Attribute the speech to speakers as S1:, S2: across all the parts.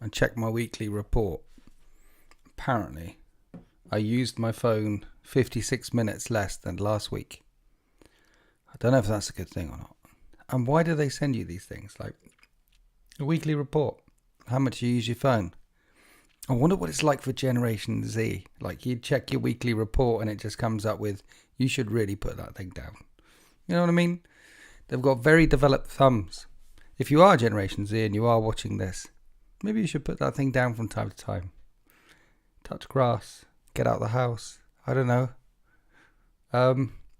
S1: and check my weekly report. Apparently, I used my phone 56 minutes less than last week. I don't know if that's a good thing or not. And why do they send you these things? Like a weekly report. How much you use your phone. I wonder what it's like for Generation Z. Like you check your weekly report and it just comes up with, you should really put that thing down. You know what I mean? They've got very developed thumbs. If you are Generation Z and you are watching this, maybe you should put that thing down from time to time. Touch grass. Get out of the house. I don't know.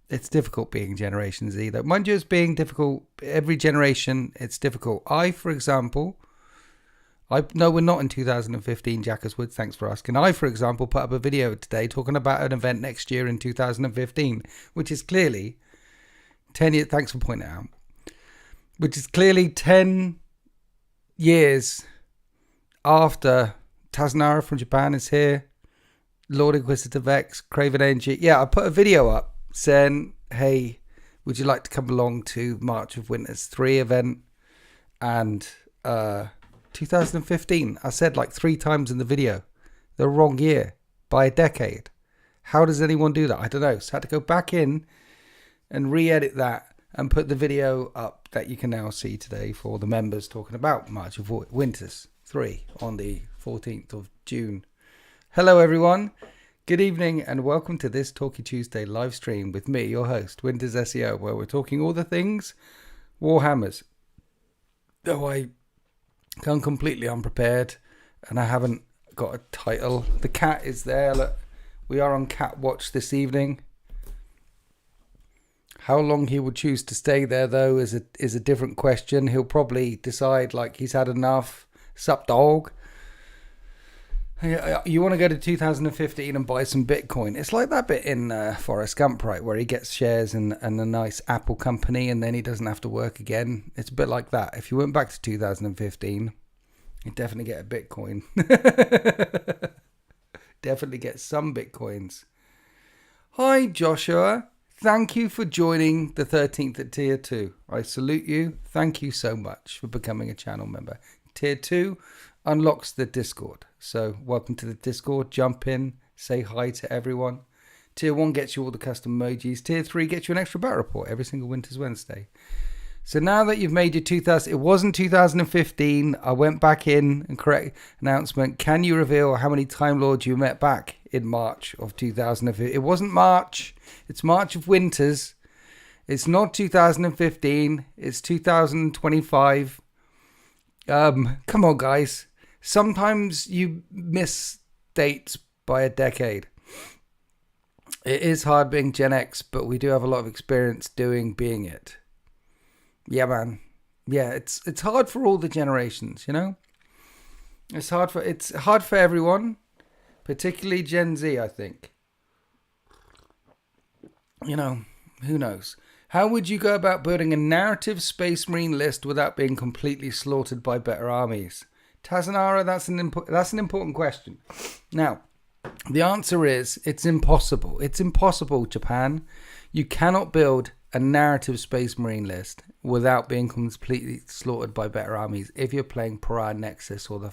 S1: It's difficult being Generation Z though. Mind you, it's being difficult. Every generation, it's difficult. For example, no, we're not in 2015, Jackers Wood. Thanks for asking. For example, put up a video today talking about an event next year in 2015, which is clearly 10 years. Thanks for pointing it out. Which is clearly 10 years after Tazunara from Japan is here. Lord Inquisitor Vex, Craven Energy. Yeah, I put a video up saying, hey, would you like to come along to March of Winters 3 event? And 2015, I said like 3 times in the video, the wrong year by a decade. How does anyone do that? I don't know. So I had to go back in and re-edit that and put the video up that you can now see today for the members talking about March of Winters 3 on the 14th of June. Hello everyone, good evening and welcome to this Talky Tuesday live stream with me, your host, Winters SEO, where we're talking all the things Warhammers. Though I come completely unprepared and I haven't got a title. The cat is there, look, we are on cat watch this evening. How long he will choose to stay there though is a different question. He'll probably decide like he's had enough. Sup dog? You want to go to 2015 and buy some Bitcoin. It's like that bit in Forrest Gump, right, where he gets shares in a nice Apple company and then he doesn't have to work again. It's a bit like that. If you went back to 2015, you'd definitely get a Bitcoin. Definitely get some Bitcoins. Hi, Joshua. Thank you for joining the 13th at Tier 2. I salute you. Thank you so much for becoming a channel member. Tier 2 unlocks the Discord. So welcome to the Discord. Jump in, say hi to everyone. Tier 1 gets you all the custom emojis. Tier 3 gets you an extra battle report every single Winter's Wednesday. So now that you've made your 2000, it wasn't 2015. I went back in and correct announcement. Can you reveal how many Time Lords you met back in March of 2015? It wasn't March. It's March of Winters. It's not 2015. It's 2025. Come on, guys. Sometimes you miss dates by a decade. It is hard being Gen X, but we do have a lot of experience being it. Yeah, man. Yeah, it's hard for all the generations, you know? It's hard for everyone, particularly Gen Z, I think. You know, who knows? How would you go about building a narrative Space Marine list without being completely slaughtered by better armies? Tazunara, that's an important question. Now, the answer is it's impossible. It's impossible, Japan. You cannot build a narrative Space Marine list without being completely slaughtered by better armies if you're playing Pariah Nexus or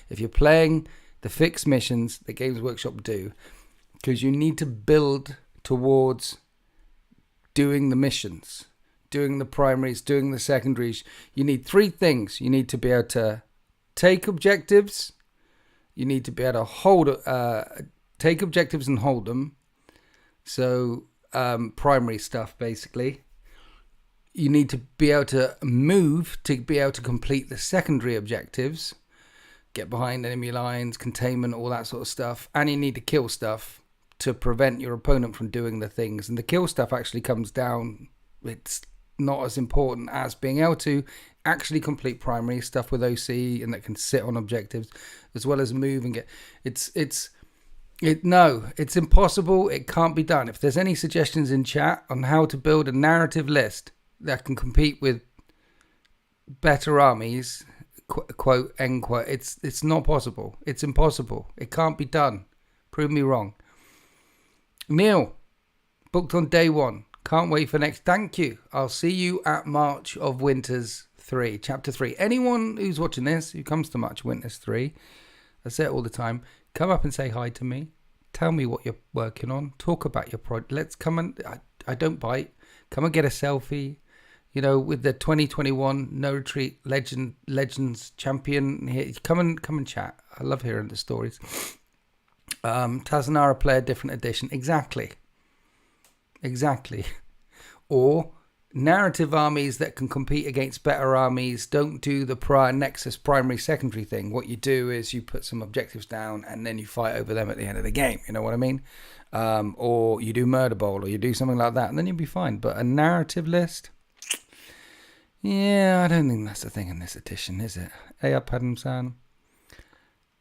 S1: if you're playing the fixed missions that Games Workshop do, because you need to build towards doing the missions, doing the primaries, doing the secondaries. You need 3 things. You need to be able to take objectives. You need to be able to take objectives and hold them. So primary stuff, basically. You need to be able to move to be able to complete the secondary objectives. Get behind enemy lines, containment, all that sort of stuff. And you need to kill stuff to prevent your opponent from doing the things. And the kill stuff actually comes down. It's not as important as being able to actually complete primary stuff with OC and that can sit on objectives as well as move and get. It's impossible. It can't be done. If there's any suggestions in chat on how to build a narrative list that can compete with better armies, quote, end quote, it's not possible. It's impossible. It can't be done. Prove me wrong. Neil, booked on day 1. Can't wait for next. Thank you. I'll see you at March of Winters 3, Chapter 3. Anyone who's watching this, who comes to March Witness 3, I say it all the time, come up and say hi to me. Tell me what you're working on. Talk about your project. Let's come and... I don't bite. Come and get a selfie. You know, with the 2021 No Retreat Legends champion here. Come and chat. I love hearing the stories. Tazanara player different edition. Exactly. Or narrative armies that can compete against better armies don't do the prior nexus primary secondary thing. What you do is you put some objectives down and then you fight over them at the end of the game. You know what I mean? Or you do Murder Bowl or you do something like that and then you'll be fine. But a narrative list, yeah, I don't think that's the thing in this edition, is it? Hey up, Adam-san.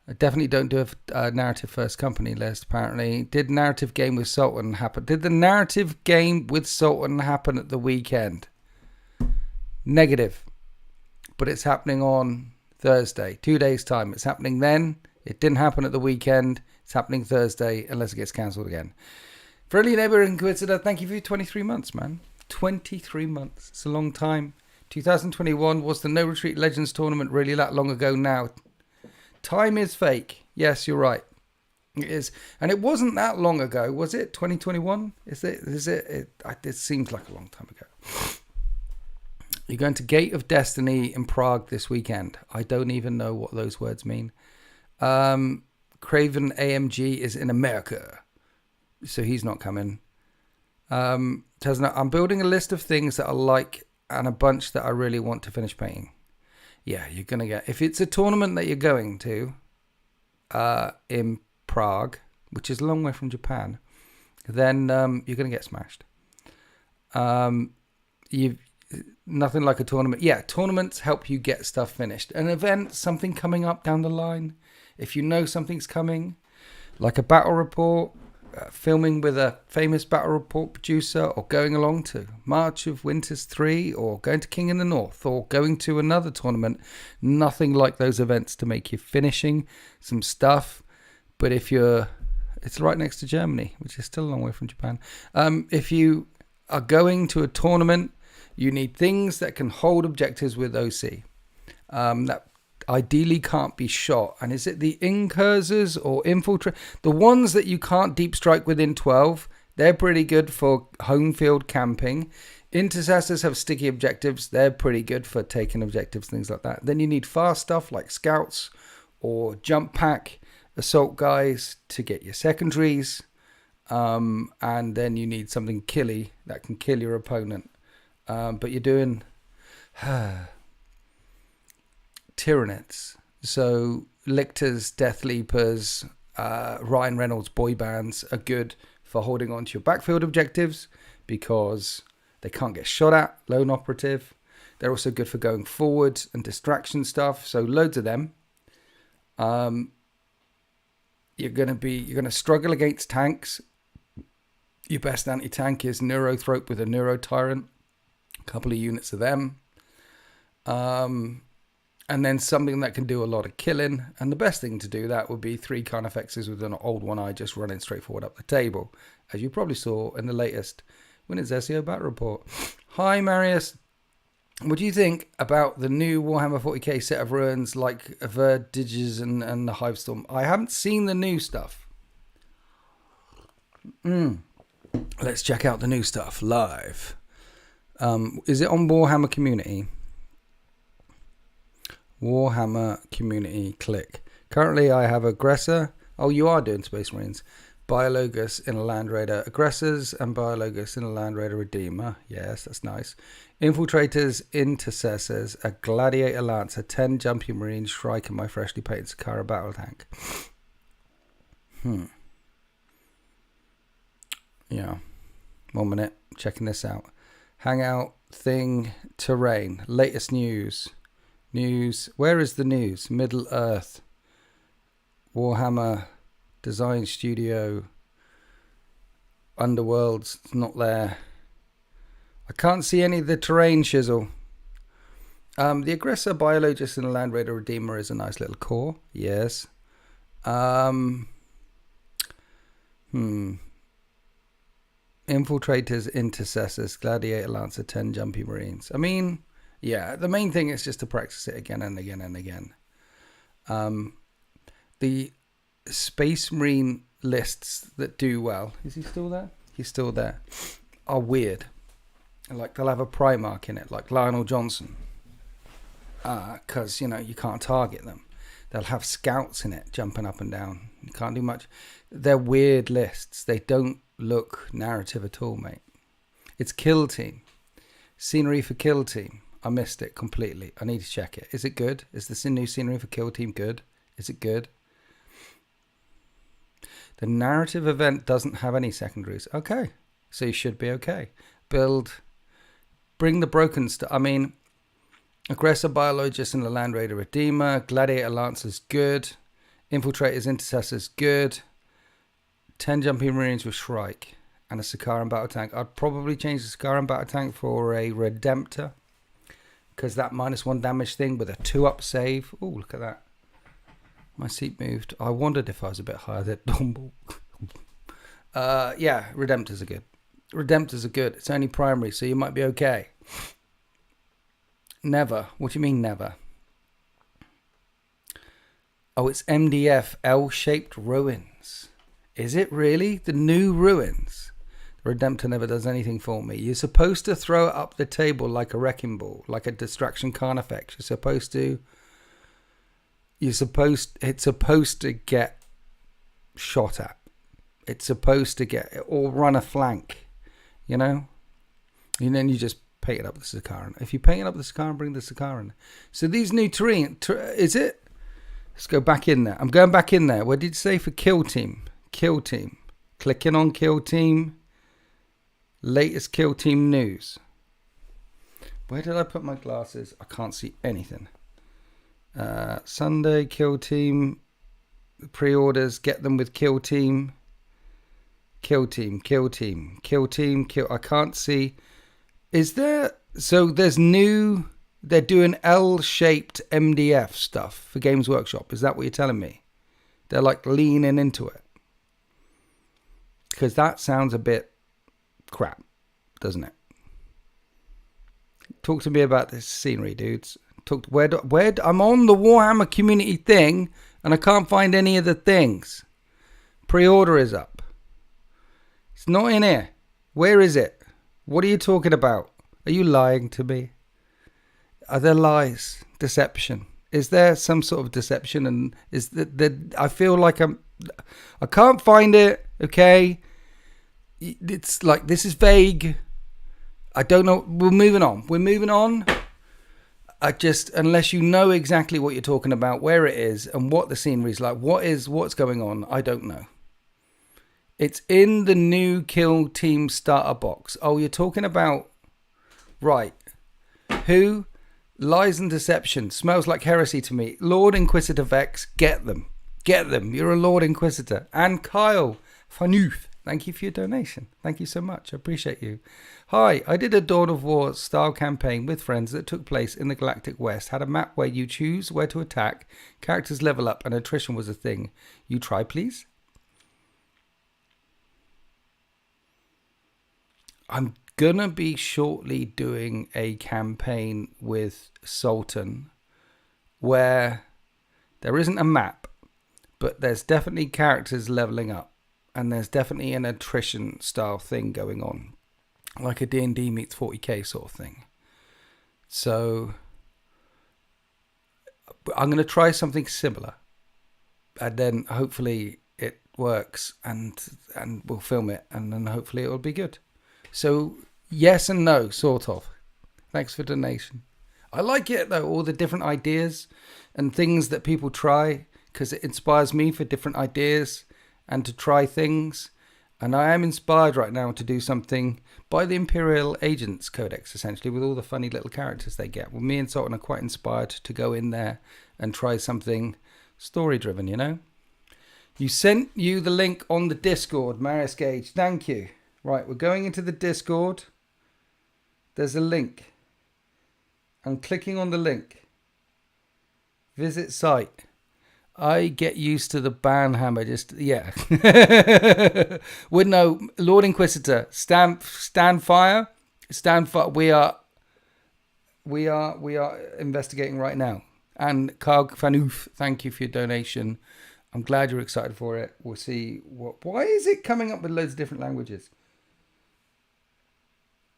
S1: I definitely don't do a narrative first company list, apparently. Did narrative game with Sultan happen? Did the narrative game with Sultan happen at the weekend? Negative. But it's happening on Thursday, 2 days' time. It's happening then. It didn't happen at the weekend. It's happening Thursday, unless it gets cancelled again. Friendly Neighbour Inquisitor, thank you for your 23 months, man. 23 months. It's a long time. 2021, was the No Retreat Legends tournament really that long ago now? Time is fake. Yes, you're right. It is. And it wasn't that long ago, was it? 2021? Is it? It seems like a long time ago. You're going to Gate of Destiny in Prague this weekend. I don't even know what those words mean. Craven AMG is in America, so he's not coming. I'm building a list of things that I like and a bunch that I really want to finish painting. Yeah, you're going to get... If it's a tournament that you're going to in Prague, which is a long way from Japan, then you're going to get smashed. Nothing like a tournament. Yeah, tournaments help you get stuff finished. An event, something coming up down the line, if you know something's coming, like a battle report, filming with a famous battle report producer, or going along to March of Winters 3, or going to King in the North, or going to another tournament. Nothing like those events to make you finishing some stuff. But if it's right next to Germany, which is still a long way from Japan. If you are going to a tournament, you need things that can hold objectives with OC. That ideally can't be shot. And is it the incursors or infiltrate? The ones that you can't deep strike within 12, they're pretty good for home field camping. Intercessors have sticky objectives. They're pretty good for taking objectives, things like that. Then you need fast stuff like scouts or jump pack assault guys to get your secondaries. And then you need something killy that can kill your opponent. But you're doing... Tyranids, so Lictors, Death Leapers, Ryan Reynolds boy bands are good for holding on to your backfield objectives because they can't get shot at. Lone operative. They're also good for going forward and distraction stuff. So loads of them. You're gonna struggle against tanks. Your best anti-tank is Neurothrope with a Neuro Tyrant. A couple of units of them. And then something that can do a lot of killing. And the best thing to do that would be 3 Carnifexes with an old one eye just running straight forward up the table. As you probably saw in the latest Winners SEO Battle Report. Hi, Marius. What do you think about the new Warhammer 40k set of ruins like Verdiges and the Hivestorm? I haven't seen the new stuff. Let's check out the new stuff live. Is it on Warhammer Community? Warhammer Community, click. Currently I have Aggressor. Oh, you are doing Space Marines. Biologus in a Land Raider Aggressors and Biologus in a Land Raider Redeemer. Yes, that's nice. Infiltrators, Intercessors, a Gladiator Lancer, 10 Jumpy Marines, Shrike, and my freshly painted Sakara Battle Tank. Yeah. 1 minute. Checking this out. Hangout, thing, terrain. Latest news. Where is the news? Middle Earth. Warhammer Design Studio. Underworlds. It's not there. I can't see any of the terrain, Shizzle. The Aggressor, Biologist, and the Land Raider Redeemer is a nice little core. Yes. Infiltrators, Intercessors, Gladiator Lancer, 10 Jumpy Marines. I mean, Yeah, the main thing is just to practice it again and again and again. The Space Marine lists that do well, is he still there? He's still there. Are weird. Like they'll have a Primarch in it, like Lionel Johnson. Because, you know, you can't target them. They'll have scouts in it, jumping up and down. You can't do much. They're weird lists. They don't look narrative at all, mate. It's Kill Team. Scenery for Kill Team. I missed it completely. I need to check it. Is it good? Is the new scenery for Kill Team good? Is it good? The narrative event doesn't have any secondaries. Okay. So you should be okay. Bring the broken stuff. I mean, Aggressor Biologist and the Land Raider Redeemer. Gladiator Lancer's good. Infiltrators Intercessors good. 10 Jumping Marines with Shrike. And a Sakaran Battle Tank. I'd probably change the Sakaran Battle Tank for a Redemptor. Because that -1 damage thing with a 2-up save. Oh, look at that. My seat moved. I wondered if I was a bit higher than normal. Yeah, Redemptors are good. Redemptors are good. It's only primary, so you might be okay. Never. What do you mean never? Oh, it's MDF L-shaped ruins. Is it really? The new ruins? The Redemptor never does anything for me. You're supposed to throw it up the table like a wrecking ball, like a distraction Carnifex. It's supposed to get shot at. It's supposed to get, or run a flank, you know? And then you just paint it up with the Sakaran. If you paint it up with the Sakaran, bring the Sakaran. So these new terrain, is it? Let's go back in there. I'm going back in there. What did you say for Kill Team? Kill Team. Clicking on Kill Team. Latest Kill Team news. Where did I put my glasses? I can't see anything. Sunday, Kill Team. Pre-orders, get them with Kill Team. Kill Team, Kill Team, Kill Team, Kill. I can't see. Is there... So there's new... They're doing L-shaped MDF stuff for Games Workshop. Is that what you're telling me? They're like leaning into it. Because that sounds a bit crap, doesn't it? Talk to me about this scenery, dudes. I'm on the Warhammer community thing and I can't find any of the things. Pre-order is up. It's not in here. Where is it? What are you talking about? Are you lying to me? Are there lies? Deception? Is there some sort of deception? And is that I feel like I can't find it. Okay. It's like, this is vague. I don't know. We're moving on. Unless you know exactly what you're talking about, where it is and what the scenery is like, what's going on, I don't know. It's in the new Kill Team starter box. Oh, you're talking about... Right. Who? Lies and deception. Smells like heresy to me. Lord Inquisitor Vex, get them. Get them. You're a Lord Inquisitor. And Kyle Fanuth, thank you for your donation. Thank you so much. I appreciate you. Hi, I did a Dawn of War style campaign with friends that took place in the Galactic West. Had a map where you choose where to attack, characters level up, and attrition was a thing. You try, please? I'm gonna be shortly doing a campaign with Sultan where there isn't a map, but there's definitely characters leveling up, and there's definitely an attrition style thing going on, like a D&D meets 40k sort of thing. So I'm gonna try something similar, and then hopefully it works, and we'll film it, and then hopefully it'll be good. So, yes and no, sort of. Thanks for donation. I like it, though, all the different ideas and things that people try, because it inspires me for different ideas and to try things. And I am inspired right now to do something by the Imperial Agents Codex, essentially, with all the funny little characters they get. Well, me and Sultan are quite inspired to go in there and try something story-driven, you know? You sent you the link on the Discord, Marius Gage. Thank you. Right, we're going into the Discord. There's a link. I'm clicking on the link. Visit site. I get used to the banhammer. Yeah. With no Lord Inquisitor. Stand fire. We are We are investigating right now. And Karg Fanoof, thank you for your donation. I'm glad you're excited for it. We'll see what. Why is it coming up with loads of different languages?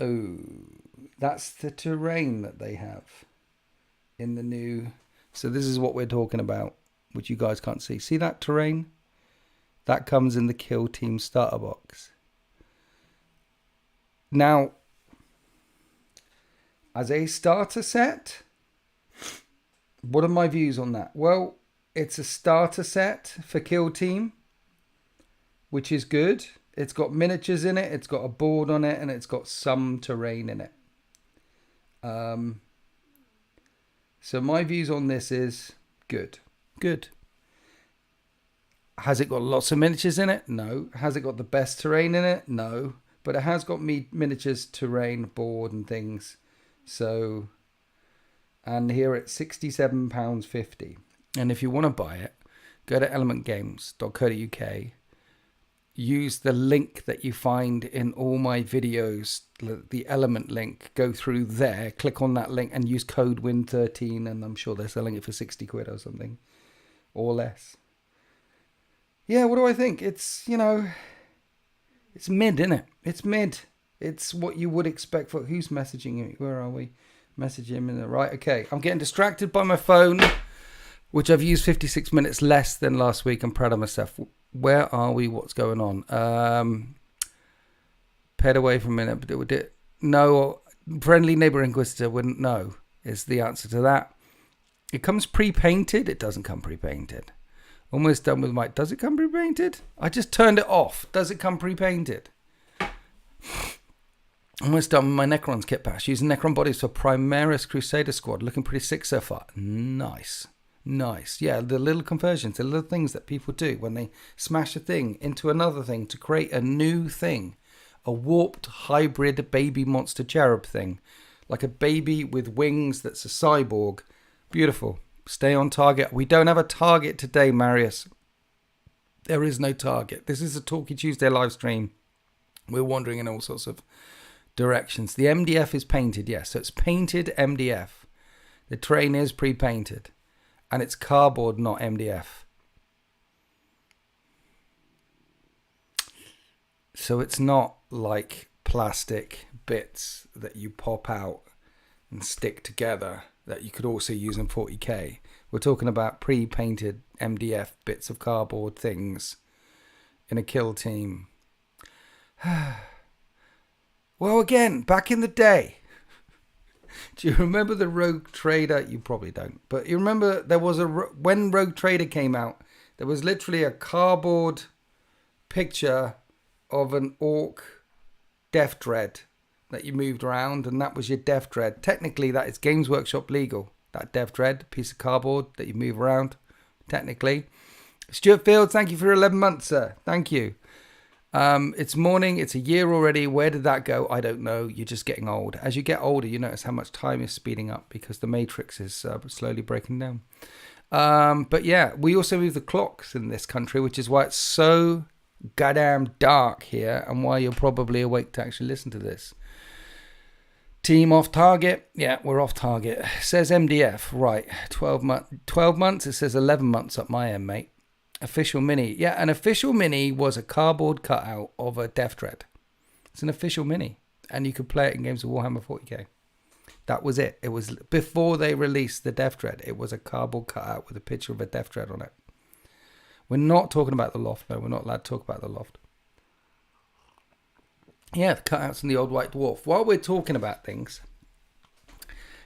S1: Oh, that's the terrain that they have in the new. So this is what we're talking about, which you guys can't see. See that terrain? That comes in the Kill Team starter box. Now, as a starter set, what are my views on that? Well, it's a starter set for Kill Team, which is good. It's got miniatures in it, it's got a board on it, and it's got some terrain in it. So my views on this is good. Good. Has it got lots of miniatures in it? No. Has it got the best terrain in it? No. But it has got miniatures, terrain, board and things. So, and here it's £67.50. And if you want to buy it, go to elementgames.co.uk. Use the link that you find in all my videos, the Element link. Go through there, click on that link and use code WIN13 and I'm sure they're selling it for 60 quid or something. Or less. Yeah, what do I think? It's, it's mid, isn't it? It's mid. It's what you would expect for... Who's messaging me? Where are we? Message him in the right. Okay, I'm getting distracted by my phone, which I've used 56 minutes less than last week. I'm proud of myself. Where are we? What's going on? Paired away for a minute. But no, friendly neighbor inquisitor wouldn't know is the answer to that. It comes pre-painted. It doesn't come pre-painted. Almost done with my... Does it come pre-painted? I just turned it off. Does it come pre-painted? Almost done with my Necron's kit patch. Using Necron bodies for Primaris Crusader Squad. Looking pretty sick so far. Nice. Nice. Yeah, the little conversions, the little things that people do when they smash a thing into another thing to create a new thing. A warped hybrid baby monster cherub thing. Like a baby with wings that's a cyborg. Beautiful. Stay on target. We don't have a target today, Marius. There is no target. This is a Talky Tuesday live stream. We're wandering in all sorts of directions. The MDF is painted, yes. So it's painted MDF. The terrain is pre-painted. And it's cardboard, not MDF. So it's not like plastic bits that you pop out and stick together that you could also use in 40k. We're talking about pre-painted MDF bits of cardboard things in a kill team. Well, again, back in the day, do you remember the Rogue Trader? You probably don't, but you remember there was when Rogue Trader came out, there was literally a cardboard picture of an orc Death Dread that you moved around, and that was your Death Dread. Technically, that is Games Workshop legal. That Death Dread piece of cardboard that you move around. Technically, Stuart Fields, thank you for 11 months, sir. Thank you. It's morning. It's a year already. Where did that go? I don't know. You're just getting old. As you get older, you notice how much time is speeding up because the matrix is slowly breaking down. But yeah, we also move the clocks in this country, which is why it's so goddamn dark here and why you're probably awake to actually listen to this. Team off target. Yeah, we're off target. Says MDF. Right. 12 months. It says 11 months up my end, mate. Official mini. Yeah, an official mini was a cardboard cutout of a Death Dread. It's an official mini. And you could play it in games of Warhammer 40k. That was it. It was before they released the Death Dread. It was a cardboard cutout with a picture of a Death Dread on it. We're not talking about the loft. No, we're not allowed to talk about the loft. Yeah, the cutouts in the old White Dwarf. While we're talking about things,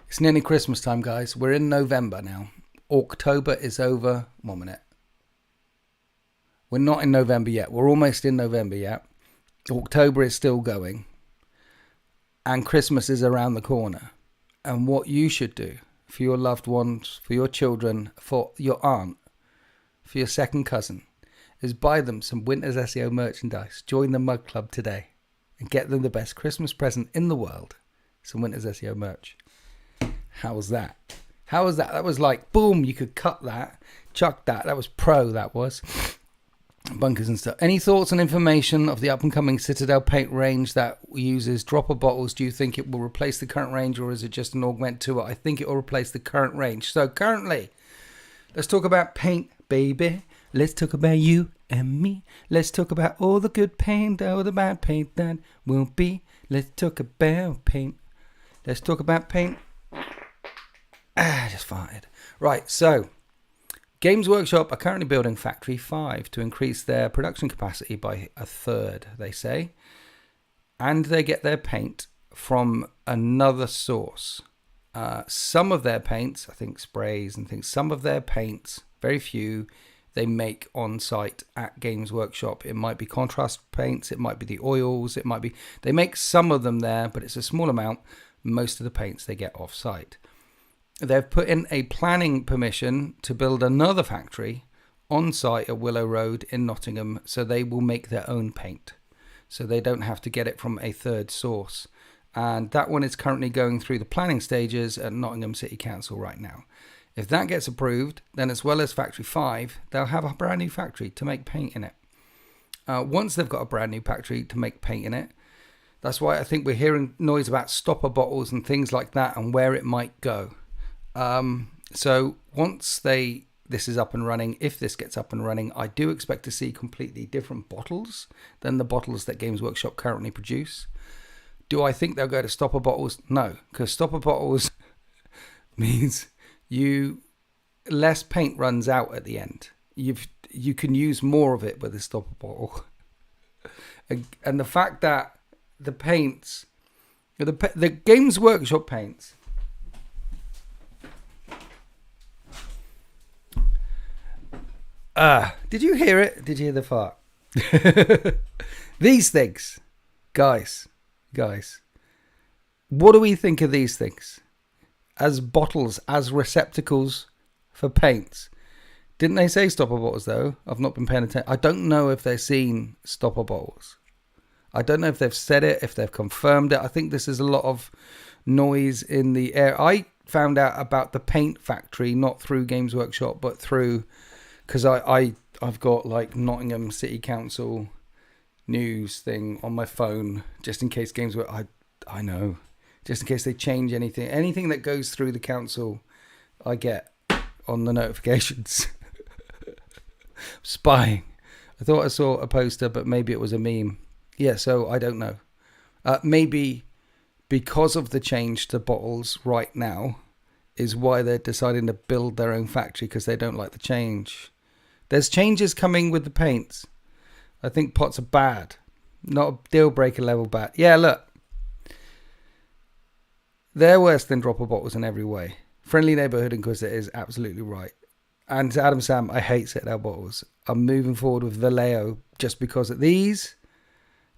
S1: it's nearly Christmas time, guys. We're in November now. October is over. 1 minute. We're not in November yet. We're almost in November yet. October is still going. And Christmas is around the corner. And what you should do for your loved ones, for your children, for your aunt, for your second cousin, is buy them some Winter's SEO merchandise. Join the Mug Club today. And get them the best Christmas present in the world. Some Winter's SEO merch. How's that? How was that? That was like, boom, you could cut that, chuck that. That was pro, that was. bunkers and stuff. Any thoughts on information of the up-and-coming Citadel Paint range that uses dropper bottles? Do you think it will replace the current range, or is it just an augment to it? I think it will replace the current range. So currently, let's talk about paint, baby. Let's talk about you and me. Let's talk about all the good paint, all the bad paint that will be. Let's talk about paint. Let's talk about paint. I just farted. Right, so Games Workshop are currently building Factory 5 to increase their production capacity by 1/3, they say. And they get their paint from another source. Some of their paints, I think sprays and things, some of their paints, very few, they make on site at Games Workshop. It might be contrast paints, it might be the oils, it might be, they make some of them there, but it's a small amount. Most of the paints they get off site. They've put in a planning permission to build another factory on site at Willow Road in Nottingham, so they will make their own paint. So they don't have to get it from a third source. And that one is currently going through the planning stages at Nottingham City Council right now. If that gets approved, then as well as Factory 5, they'll have a brand new factory to make paint in it. Once they've got a brand new factory to make paint in it, that's why I think we're hearing noise about stopper bottles and things like that and where it might go. So once this is up and running, if this gets up and running, I do expect to see completely different bottles than the bottles that Games Workshop currently produce. Do I think they'll go to stopper bottles? No, because stopper bottles means less paint runs out at the end. You can use more of it with a stopper bottle. And the fact that the paints, the Games Workshop paints, did you hear it? Did you hear the fart? These things, guys, what do we think of these things? As bottles, as receptacles for paints. Didn't they say stopper bottles though? I've not been paying attention. I don't know if they've seen stopper bottles. I don't know if they've said it, if they've confirmed it. I think this is a lot of noise in the air. I found out about the paint factory, not through Games Workshop, but through, because I've got like Nottingham City Council news thing on my phone, just in case Games Workshop, I know. Just in case they change anything that goes through the council, I get on the notifications. Spying. I thought I saw a poster, but maybe it was a meme. Yeah, so I don't know. Maybe because of the change to bottles right now is why they're deciding to build their own factory, because they don't like the change. There's changes coming with the paints. I think pots are bad. Not a deal breaker level bad. Yeah, look. They're worse than dropper bottles in every way. Friendly Neighborhood Inquisitor is absolutely right. And to Adam Sam, I hate Citadel bottles. I'm moving forward with Vallejo just because of these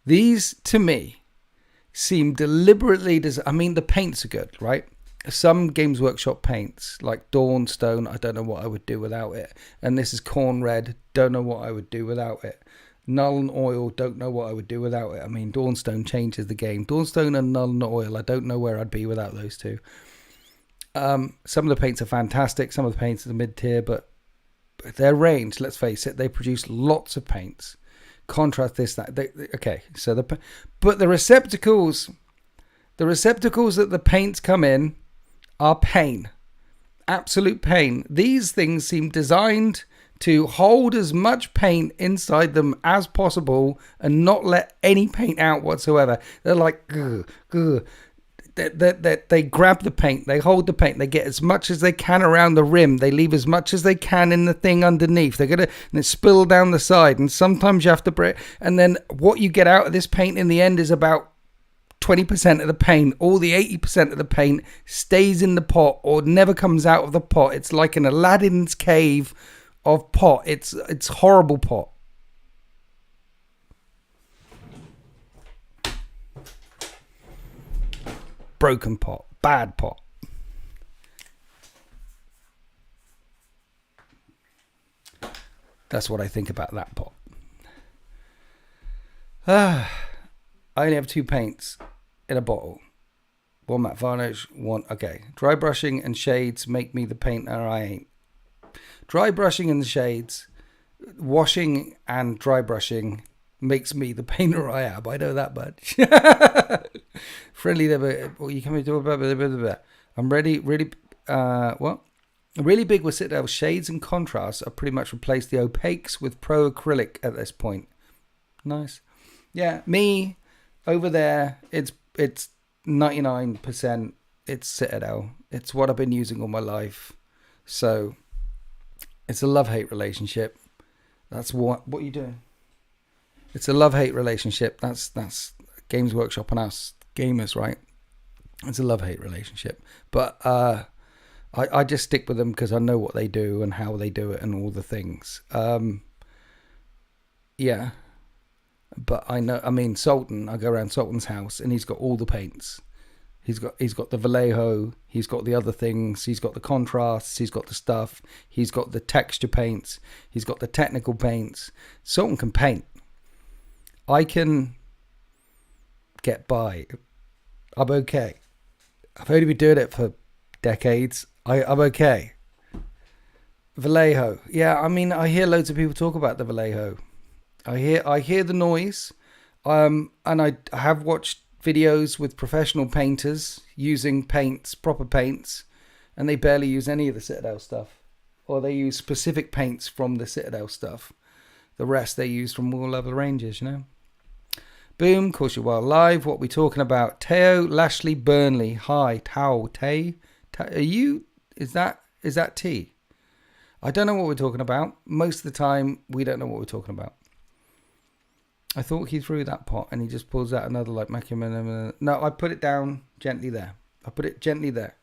S1: to me seem deliberately I mean, the paints are good, right? Some Games Workshop paints, like Dawnstone, I don't know what I would do without it. And this is Corn Red, don't know what I would do without it. Null and Oil, don't know what I would do without it. I mean, Dawnstone changes the game. Dawnstone and Null and Oil, I don't know where I'd be without those two. Some of the paints are fantastic. Some of the paints are mid-tier, but their range, let's face it, they produce lots of paints. Contrast this, that. Okay, so but the receptacles that the paints come in are pain. Absolute pain. These things seem designed to hold as much paint inside them as possible and not let any paint out whatsoever. They're like, they grab the paint, they hold the paint, they get as much as they can around the rim, they leave as much as they can in the thing underneath. They're gonna and it spill down the side, and sometimes you have to break. And then what you get out of this paint in the end is about 20% of the paint. All the 80% of the paint stays in the pot or never comes out of the pot. It's like an Aladdin's cave of pot. It's horrible pot. Broken pot. Bad pot. That's what I think about that pot. I only have 2 paints in a bottle. One matte varnish, one... Okay. Dry brushing and shades make me the painter I ain't. Dry brushing and the shades washing and dry brushing makes me the painter I am. I know that much. Friendly, you can do. I'm ready. Really, what? Really big with Citadel shades and contrasts. I pretty much replaced the opaques with pro acrylic at this point. Nice. Yeah, me over there. It's 99%. It's Citadel. It's what I've been using all my life. So it's a love-hate relationship. That's what are you doing? It's a love-hate relationship. That's Games Workshop and us gamers, right? It's a love-hate relationship. But I just stick with them because I know what they do and how they do it and all the things. Yeah. But I know, I mean, Sultan, I go around Sultan's house and he's got all the paints. He's got the Vallejo, he's got the other things, he's got the contrasts, he's got the stuff, he's got the texture paints, he's got the technical paints. Sultan can paint. I can get by. I'm okay. I've only been doing it for decades. I'm okay. Vallejo. Yeah, I mean, I hear loads of people talk about the Vallejo. I hear the noise. And I have watched videos with professional painters using paints, proper paints, and they barely use any of the Citadel stuff. Or they use specific paints from the Citadel stuff. The rest they use from all other ranges, you know. Boom, of course you're well live. What are we talking about? Teo Lashley Burnley. Hi, Tao. Tay. Are you? Is that T? I don't know what we're talking about. Most of the time, we don't know what we're talking about. I thought he threw that pot and he just pulls out another like Machiavelli. No, I put it down gently there. I put it gently there.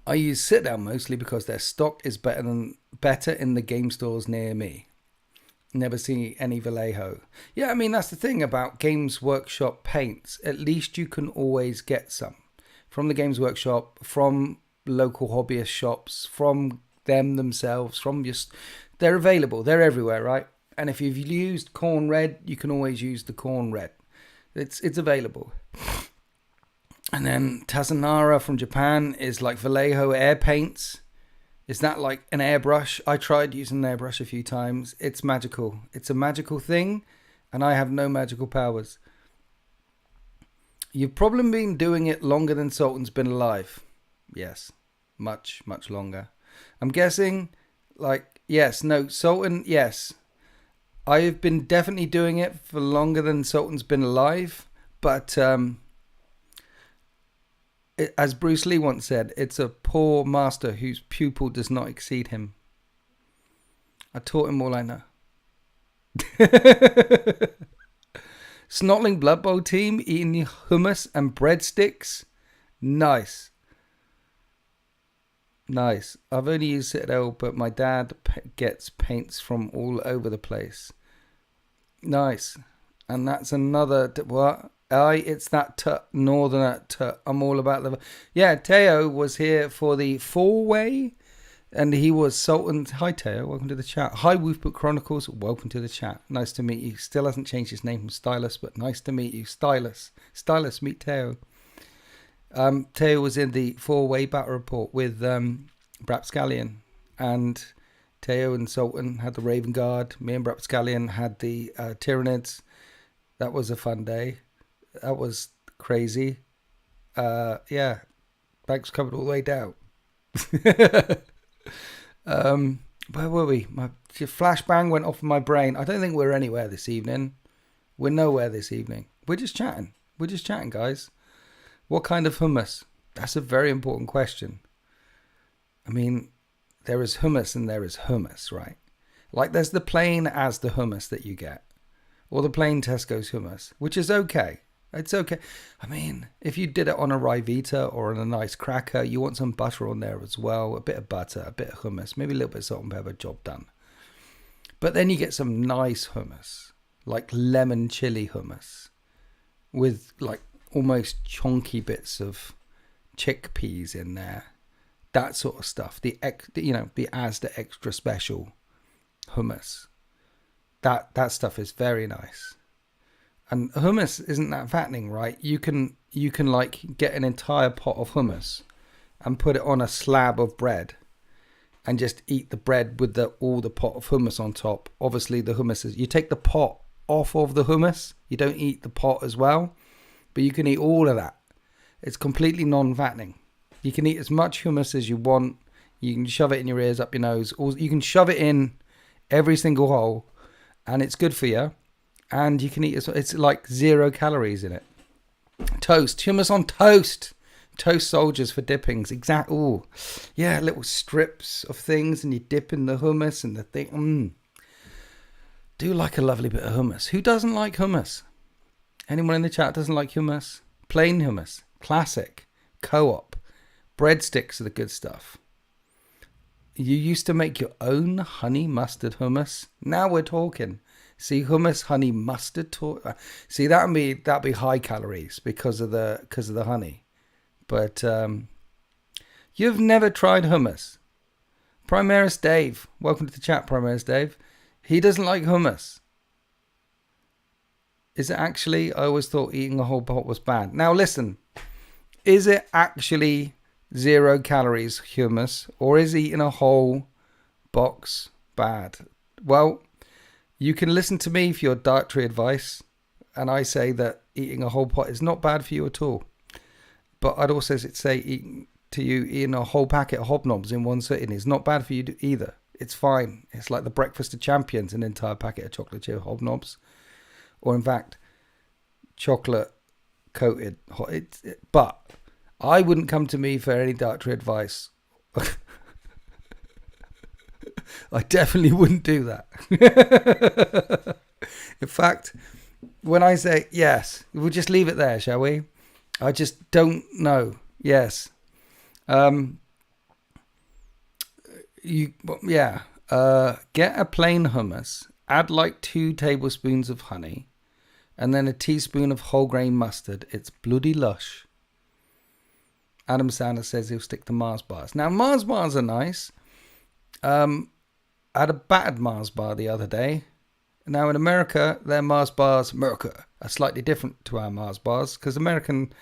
S1: I use Citadel mostly because their stock is better in the game stores near me. Never see any Vallejo. Yeah, I mean, that's the thing about Games Workshop paints. At least you can always get some from the Games Workshop, from local hobbyist shops, from them themselves, they're available. They're everywhere, right? And if you've used corn red, you can always use the corn red. It's available. And then Tazanara from Japan is like Vallejo air paints. Is that like an airbrush? I tried using an airbrush a few times. It's magical. It's a magical thing, and I have no magical powers. You've probably been doing it longer than Sultan's been alive. Yes, much, much longer. I'm guessing, like, yes, no, Sultan, yes. I have been definitely doing it for longer than Sultan's been alive, but as Bruce Lee once said, it's a poor master whose pupil does not exceed him. I taught him all I know. Snotling Blood Bowl team eating hummus and breadsticks. Nice. Nice. I've only used Citadel, but my dad gets paints from all over the place. Nice. And that's another... What? It's that northern. I'm all about the... Yeah, Teo was here for the four-way, and he was Sultan. Hi, Teo. Welcome to the chat. Hi, Wolfbook Chronicles. Welcome to the chat. Nice to meet you. Still hasn't changed his name from Stylus, but nice to meet you. Stylus. Stylus, meet Teo. Teo was in the four-way battle report with Brapscallion, and Teo and Sultan had the Raven Guard. Me and Brapscallion had the Tyranids. That was a fun day. That was crazy. Yeah, bags covered all the way down. Where were we? My flashbang went off in my brain. I don't think we're anywhere this evening. We're nowhere this evening. We're just chatting. We're just chatting, guys. What kind of hummus? That's a very important question. I mean, there is hummus and there is hummus, right? Like there's the plain as the hummus that you get. Or the plain Tesco's hummus, which is okay. It's okay. I mean, if you did it on a Ryvita or on a nice cracker, you want some butter on there as well. A bit of butter, a bit of hummus, maybe a little bit of salt and pepper, job done. But then you get some nice hummus, like lemon chili hummus, with like almost chunky bits of chickpeas in there. That sort of stuff. The Asda extra special hummus. That stuff is very nice. And hummus isn't that fattening, right? You can like get an entire pot of hummus and put it on a slab of bread and just eat the bread with all the pot of hummus on top. Obviously, the hummus is, you take the pot off of the hummus. You don't eat the pot as well, but you can eat all of that. It's completely non-fattening. You can eat as much hummus as you want. You can shove it in your ears, up your nose, or you can shove it in every single hole, and it's good for you. And you can eat it. It's like 0 calories in it. Toast, hummus on toast. Toast soldiers for dippings. Oh, yeah, little strips of things, and you dip in the hummus and the thing. Do like a lovely bit of hummus. Who doesn't like hummus? Anyone in the chat doesn't like hummus? Plain hummus, classic, co-op. Breadsticks are the good stuff. You used to make your own honey mustard hummus. Now we're talking. See, hummus, honey mustard. See, that'd be high calories because of the honey. But you've never tried hummus. Primaris Dave, welcome to the chat, Primaris Dave. He doesn't like hummus. Is it actually? I always thought eating a whole pot was bad. Now listen, is it actually 0 calories hummus, or is eating a whole box bad? Well, you can listen to me for your dietary advice, and I say that eating a whole pot is not bad for you at all. But I'd also say eating a whole packet of hobnobs in one sitting is not bad for you either. It's fine. It's like the breakfast of champions, an entire packet of chocolate chip hobnobs. Or in fact, chocolate coated. But I wouldn't come to me for any dietary advice. I definitely wouldn't do that. In fact, when I say yes, we'll just leave it there, shall we? I just don't know. Yes. Get a plain hummus, add like 2 tablespoons of honey, and then a teaspoon of whole grain mustard. It's bloody lush. Adam Sanders says he'll stick to Mars bars. Now, Mars bars are nice. I had a battered Mars bar the other day. Now, in America, their Mars bars, are slightly different to our Mars bars, because American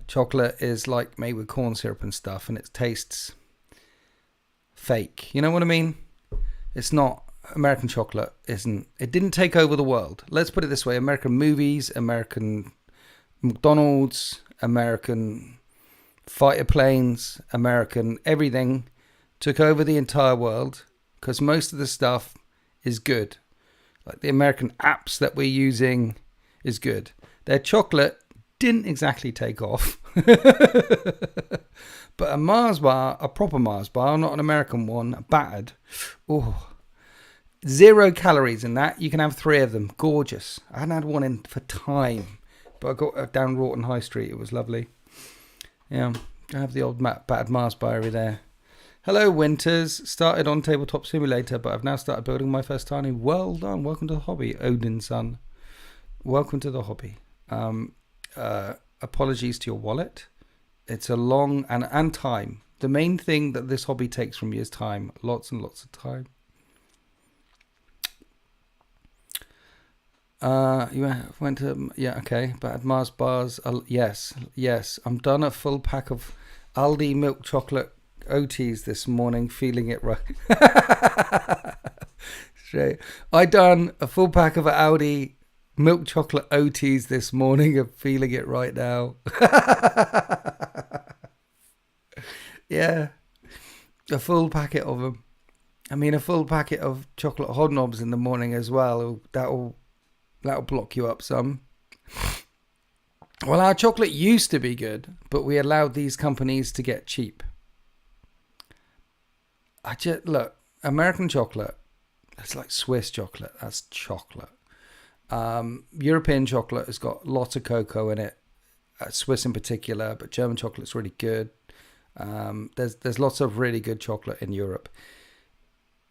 S1: chocolate is like made with corn syrup and stuff, and it tastes fake. You know what I mean? It's not. American chocolate isn't. It didn't take over the world. Let's put it this way. American movies, American McDonald's, American fighter planes, American everything took over the entire world, because most of the stuff is good. Like the American apps that we're using is good. Their chocolate didn't exactly take off. But a Mars bar, a proper Mars bar, not an American one, battered. Oh, 0 calories in that. You can have 3 of them. Gorgeous. I hadn't had one in for time, but I got down Rawton High Street. It was lovely. Yeah, I have the old battered Mars bar over there. Hello, Winters. Started on Tabletop Simulator, but I've now started building my first tiny. Well done. Welcome to the hobby, Odin's son. Welcome to the hobby. Apologies to your wallet. It's a long and time. The main thing that this hobby takes from you is time. Lots and lots of time. You went to, okay. Bad Mars bars. Yes. I'm done a full pack of Aldi milk chocolate OTs this morning, feeling it right. Straight. I done a full pack of Aldi milk chocolate OTs this morning and feeling it right now. Yeah, a full packet of them. I mean, a full packet of chocolate hobnobs in the morning as well. That'll block you up some. Well, our chocolate used to be good, but we allowed these companies to get cheap. Look, American chocolate, it's like Swiss chocolate. That's chocolate. European chocolate has got lots of cocoa in it, Swiss in particular, but German chocolate's really good. There's lots of really good chocolate in Europe.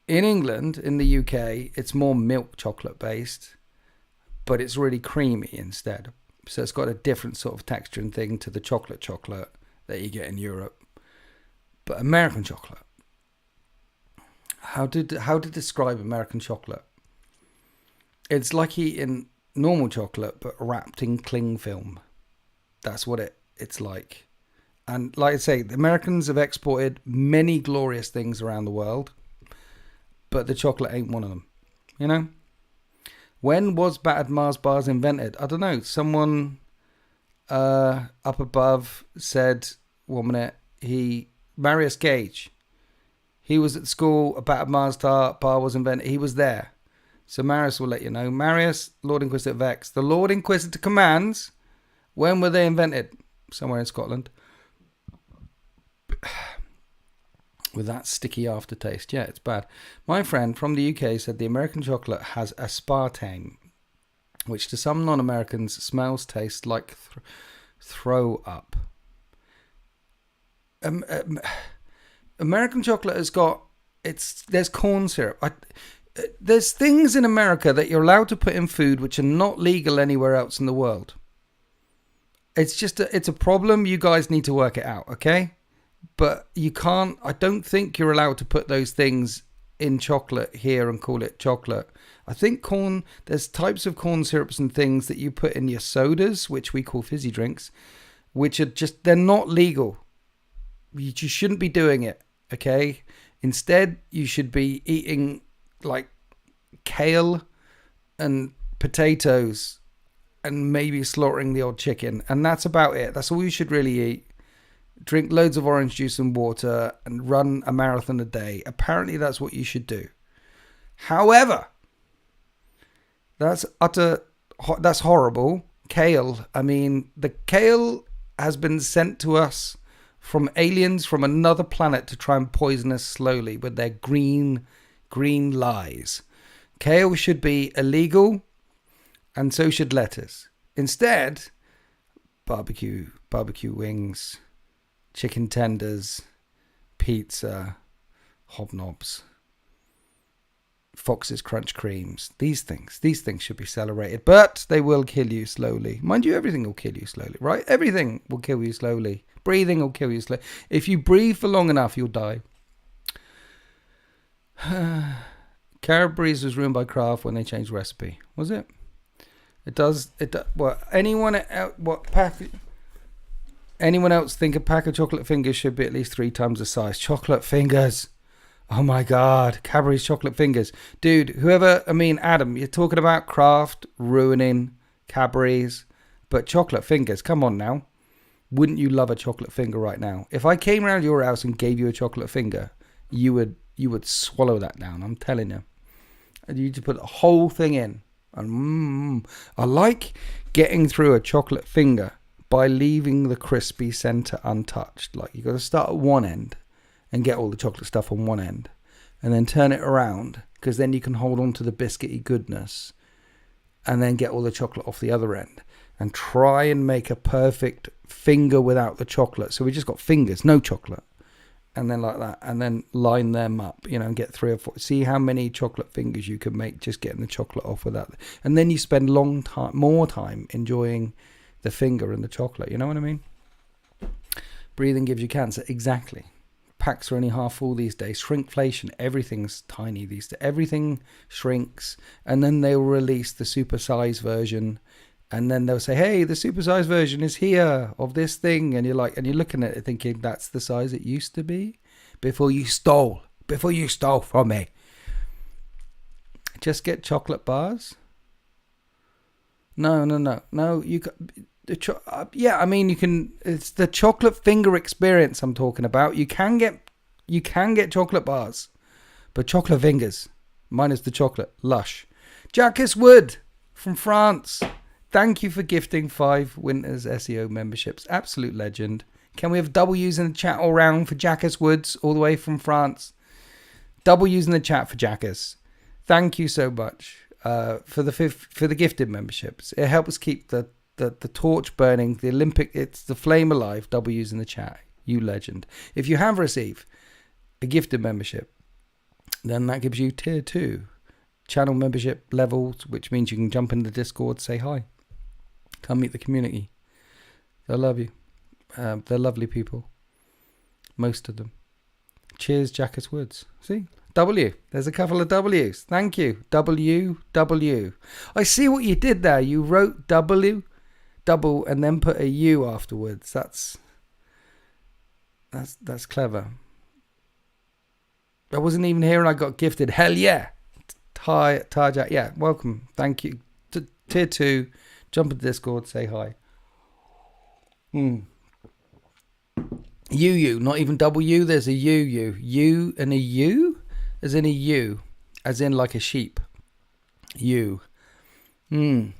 S1: In England, in the UK, it's more milk chocolate based, but it's really creamy instead. So it's got a different sort of texture and thing to the chocolate that you get in Europe. But American chocolate, how to describe American chocolate? It's like eating normal chocolate, but wrapped in cling film. That's what it's like. And like I say, the Americans have exported many glorious things around the world. but the chocolate ain't one of them. You know? When was battered Mars bars invented? I don't know. Someone up above said, 1 minute, Marius Gage, he was at school, a battered Mars bar was invented. He was there. So Marius will let you know. Marius, Lord Inquisitor Vex. The Lord Inquisitor commands, when were they invented? Somewhere in Scotland. With that sticky aftertaste. Yeah, it's bad. My friend from the UK said the American chocolate has aspartame, which to some non-Americans smells, tastes like throw up. American chocolate has got, there's corn syrup. There's things in America that you're allowed to put in food which are not legal anywhere else in the world. It's just it's a problem. You guys need to work it out, okay? But you can't, I don't think you're allowed to put those things in chocolate here and call it chocolate. I think there's types of corn syrups and things that you put in your sodas, which we call fizzy drinks, which are just, they're not legal. You shouldn't be doing it, okay? Instead, you should be eating like kale and potatoes and maybe slaughtering the odd chicken. And that's about it. That's all you should really eat. Drink loads of orange juice and water and run a marathon a day. Apparently that's what you should do. However, that's horrible. Kale. I mean, the kale has been sent to us from aliens from another planet to try and poison us slowly with their green lies. Kale should be illegal, and so should lettuce. Instead, barbecue wings, chicken tenders, pizza, hobnobs, Fox's Crunch Creams. These things should be celebrated, but they will kill you slowly. Mind you, everything will kill you slowly, right? Everything will kill you slowly. Breathing will kill you slowly. If you breathe for long enough, you'll die. Cadbury's was ruined by Kraft when they changed recipe. Was it? It does. Well, anyone else think a pack of chocolate fingers should be at least 3 times the size? Chocolate fingers. Oh my God. Cadbury's chocolate fingers. Dude, Adam, you're talking about Kraft ruining Cadbury's, but chocolate fingers, come on now. Wouldn't you love a chocolate finger right now? If I came around your house and gave you a chocolate finger, you would swallow that down. I'm telling you. You just put the whole thing in. And I like getting through a chocolate finger by leaving the crispy center untouched. Like, you got to start at one end and get all the chocolate stuff on one end, and then turn it around, because then you can hold on to the biscuity goodness, and then get all the chocolate off the other end, and try and make a perfect finger without the chocolate. So we just got fingers, no chocolate, and then like that, and then line them up, and get 3 or 4. See how many chocolate fingers you can make just getting the chocolate off without, and then you spend more time enjoying the finger and the chocolate. You know what I mean? Breathing gives you cancer. Exactly. Packs are only half full these days. Shrinkflation. Everything's tiny these days. Everything shrinks, and then they'll release the supersized version, and then they'll say, "Hey, the supersized version is here of this thing," and you're looking at it thinking, "That's the size it used to be before you stole from me." Just get chocolate bars. No. You can. It's the chocolate finger experience I'm talking about. You can get chocolate bars, but chocolate fingers, minus the chocolate. Lush. Jacques Wood from France. Thank you for gifting 5 Winters SEO memberships. Absolute legend. Can we have W's in the chat all round for Jacques Woods all the way from France? W's in the chat for Jacques. Thank you so much for the gifted memberships. It helps keep the torch burning, the Olympic, it's the flame alive. W's in the chat. You legend. If you have received a gifted membership, then that gives you tier 2 channel membership levels, which means you can jump in the Discord, say hi, come meet the community. They'll love you. They're lovely people, most of them. Cheers, Jacques Woods. See, W. There's a couple of W's. Thank you. W. I see what you did there. You wrote W, double, and then put a U afterwards. That's clever. I wasn't even here and I got gifted. Hell yeah. Tarjack, yeah, welcome. Thank you. Tier 2, jump into Discord, say hi. UU, not even W, there's a UU. U and a U? As in a U. As in like a sheep. U. I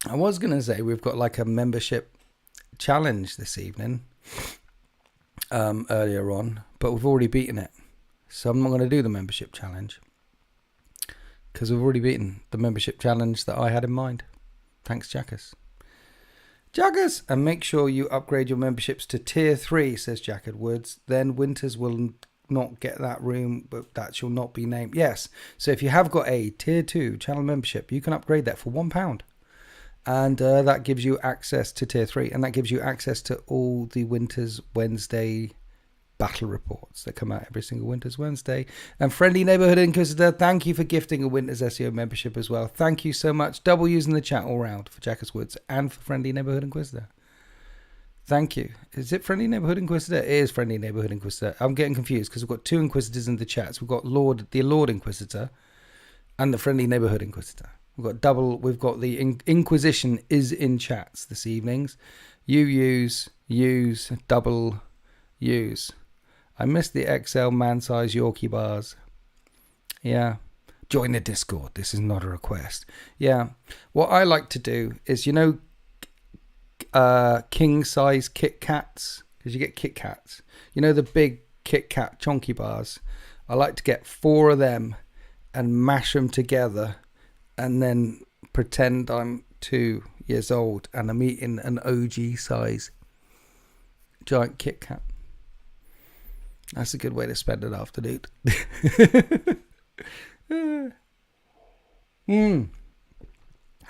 S1: was going to say we've got like a membership challenge this evening. Earlier on. But we've already beaten it. So I'm not going to do the membership challenge. Because we've already beaten the membership challenge that I had in mind. Thanks, Jackers. Jackers! And make sure you upgrade your memberships to tier 3, says Jack Edwards. Then Winters will not get that room, but that shall not be named. Yes. So if you have got a tier 2 channel membership, you can upgrade that for £1. And that gives you access to tier 3. And that gives you access to all the Winters Wednesday battle reports that come out every single Winters Wednesday. And Friendly Neighborhood Inquisitor, thank you for gifting a Winters SEO membership as well. Thank you so much. W's in the chat all round for Jackers Woods and for Friendly Neighborhood Inquisitor. Thank you. Is it Friendly Neighborhood Inquisitor? It is Friendly Neighborhood Inquisitor. I'm getting confused because we've got 2 Inquisitors in the chats. We've got the Lord Inquisitor and the Friendly Neighborhood Inquisitor. We've got the Inquisition is in chats this evenings. Use, double use. I missed the XL man-size Yorkie bars. Yeah. Join the Discord. This is not a request. Yeah. What I like to do is, king-size Kit Kats. Because you get Kit Kats. The big Kit Kat chonky bars. I like to get 4 of them and mash them together and then pretend I'm 2 years old and I'm eating an OG size giant Kit Kat. That's a good way to spend an afternoon.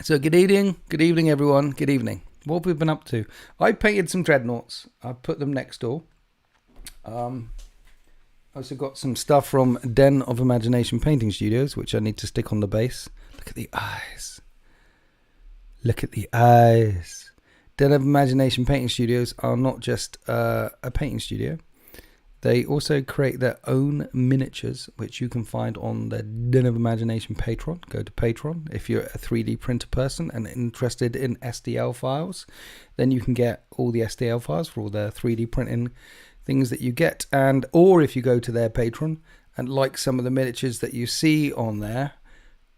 S1: So good evening everyone. Good evening. What have we been up to? I painted some dreadnoughts. I put them next door. I also got some stuff from Den of Imagination Painting Studios, which I need to stick on the base. Look at the eyes. Look at the eyes. Den of Imagination Painting Studios are not just a painting studio. They also create their own miniatures, which you can find on the Den of Imagination Patreon. Go to Patreon. If you're a 3D printer person and interested in STL files, then you can get all the STL files for all the 3D printing things that you get. Or if you go to their Patreon and like some of the miniatures that you see on there,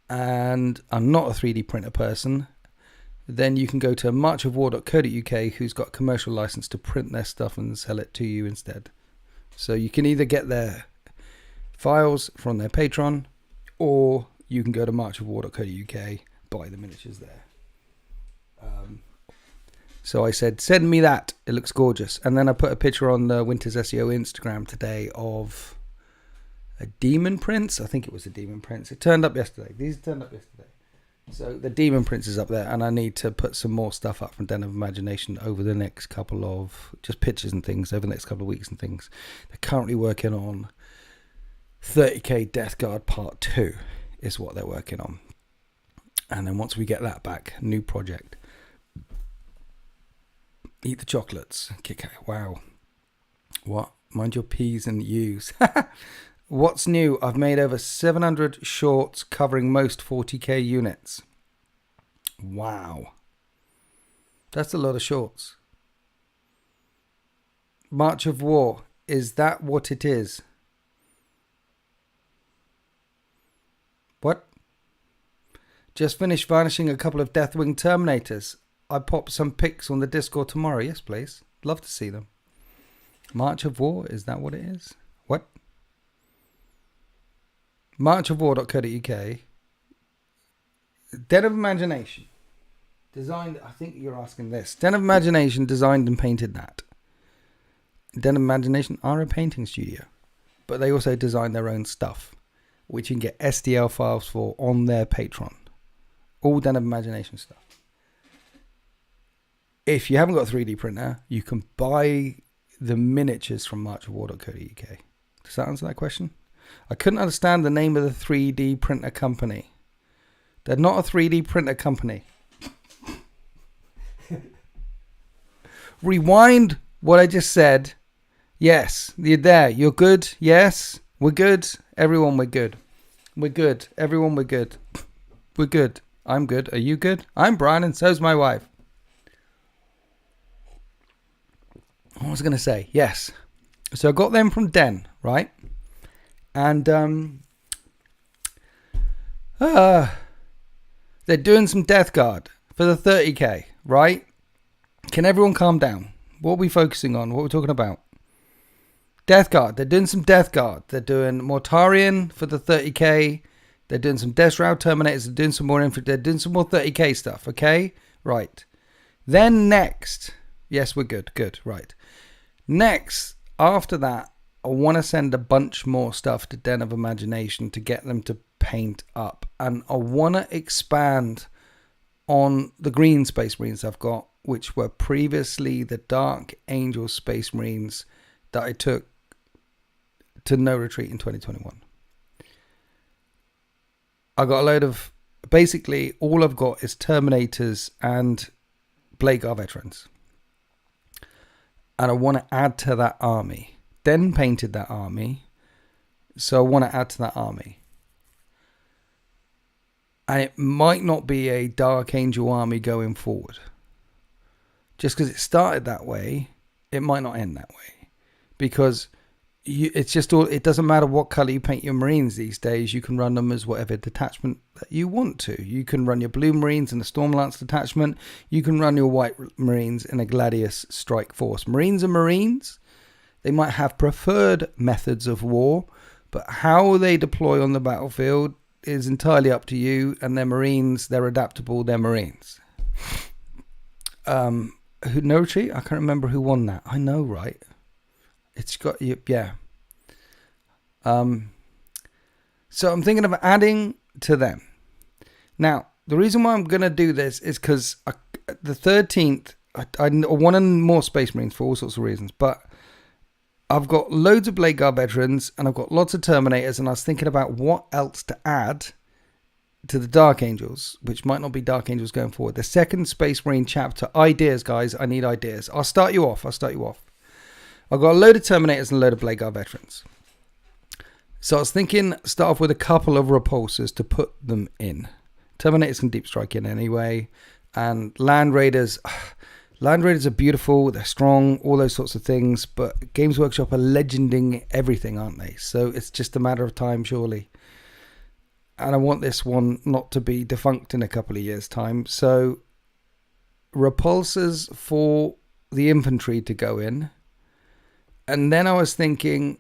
S1: and I'm not a 3D printer person, then you can go to marchofwar.co.uk, who's got a commercial license to print their stuff and sell it to you instead. So you can either get their files from their Patreon, or you can go to marchofwar.co.uk, buy the miniatures there. So I said, send me that. It looks gorgeous. And then I put a picture on the Winters SEO Instagram today of a Demon Prince. I think it was a Demon Prince. It turned up yesterday. These turned up yesterday. So the Demon Prince is up there, and I need to put some more stuff up from Den of Imagination over the next couple of, just pictures and things, over the next couple of weeks and things. They're currently working on 30k Death Guard Part 2 is what they're working on. And then once we get that back, new project. Eat the chocolates. Wow. What? Mind your P's and U's. What's new? I've made over 700 shorts covering most 40k units. Wow. That's a lot of shorts. March of War. Is that what it is? What? Just finished varnishing a couple of Deathwing Terminators. I pop some pics on the Discord tomorrow. Yes, please. Love to see them. March of War. Is that what it is? What? marchofwar.co.uk. Den of Imagination designed, I think you're asking this. Den of Imagination designed and painted that. Den of Imagination are a painting studio, but they also design their own stuff, which you can get STL files for on their Patreon. All Den of Imagination stuff. If you haven't got a 3D printer, you can buy the miniatures from marchofwar.co.uk. Does that answer that question? I couldn't understand the name of the 3D printer company. They're not a 3D printer company. Rewind what I just said Yes, you're there. You're good. Yes, we're good. Everyone, we're good. We're good. Everyone, we're good. We're good. I'm good. Are you good? I'm Brian, and so's my wife. What was I going to say? Yes. So I got them from Den, right? And they're doing some Death Guard for the 30k, right? Can everyone calm down? What are we focusing on? What are we talking about? Death Guard. They're doing some Death Guard. They're doing Mortarion for the 30k. They're doing some Death Shroud Terminators. They're doing some more infantry. They're doing some more 30k stuff, okay? Right. Then next. Yes, we're good. Good, right. Next, after that, I want to send a bunch more stuff to Den of Imagination to get them to paint up. And I want to expand on the green Space Marines I've got, which were previously the Dark Angel Space Marines that I took to No Retreat in 2021. I got a load of, basically all I've got is Terminators and Blade Guard veterans. And I want to add to that army. Den painted that army, so I want to add to that army. And it might not be a Dark Angel army going forward. Just because it started that way, it might not end that way. Because it's just all, it doesn't matter what color you paint your Marines these days. You can run them as whatever detachment that you want to. You can run your blue Marines in a Stormlance detachment. You can run your white Marines in a Gladius Strike Force. Marines are Marines. They might have preferred methods of war, but how they deploy on the battlefield is entirely up to you. And they're Marines. They're adaptable. They're Marines. No Retreat? I can't remember who won that. I know, right? It's got, yeah. So I'm thinking of adding to them. Now, the reason why I'm going to do this is because the 13th, I want more Space Marines for all sorts of reasons, but I've got loads of Blade Guard veterans and I've got lots of Terminators, and I was thinking about what else to add to the Dark Angels, which might not be Dark Angels going forward. The second Space Marine chapter, ideas, guys. I need ideas. I'll start you off. I've got a load of Terminators and a load of Blade Guard veterans. So I was thinking, start off with a couple of repulsors to put them in. Terminators can deep strike in anyway. And Land Raiders. Land Raiders are beautiful. They're strong. All those sorts of things. But Games Workshop are legending everything, aren't they? So it's just a matter of time, surely. And I want this one not to be defunct in a couple of years' time. So repulsors for the infantry to go in. And then I was thinking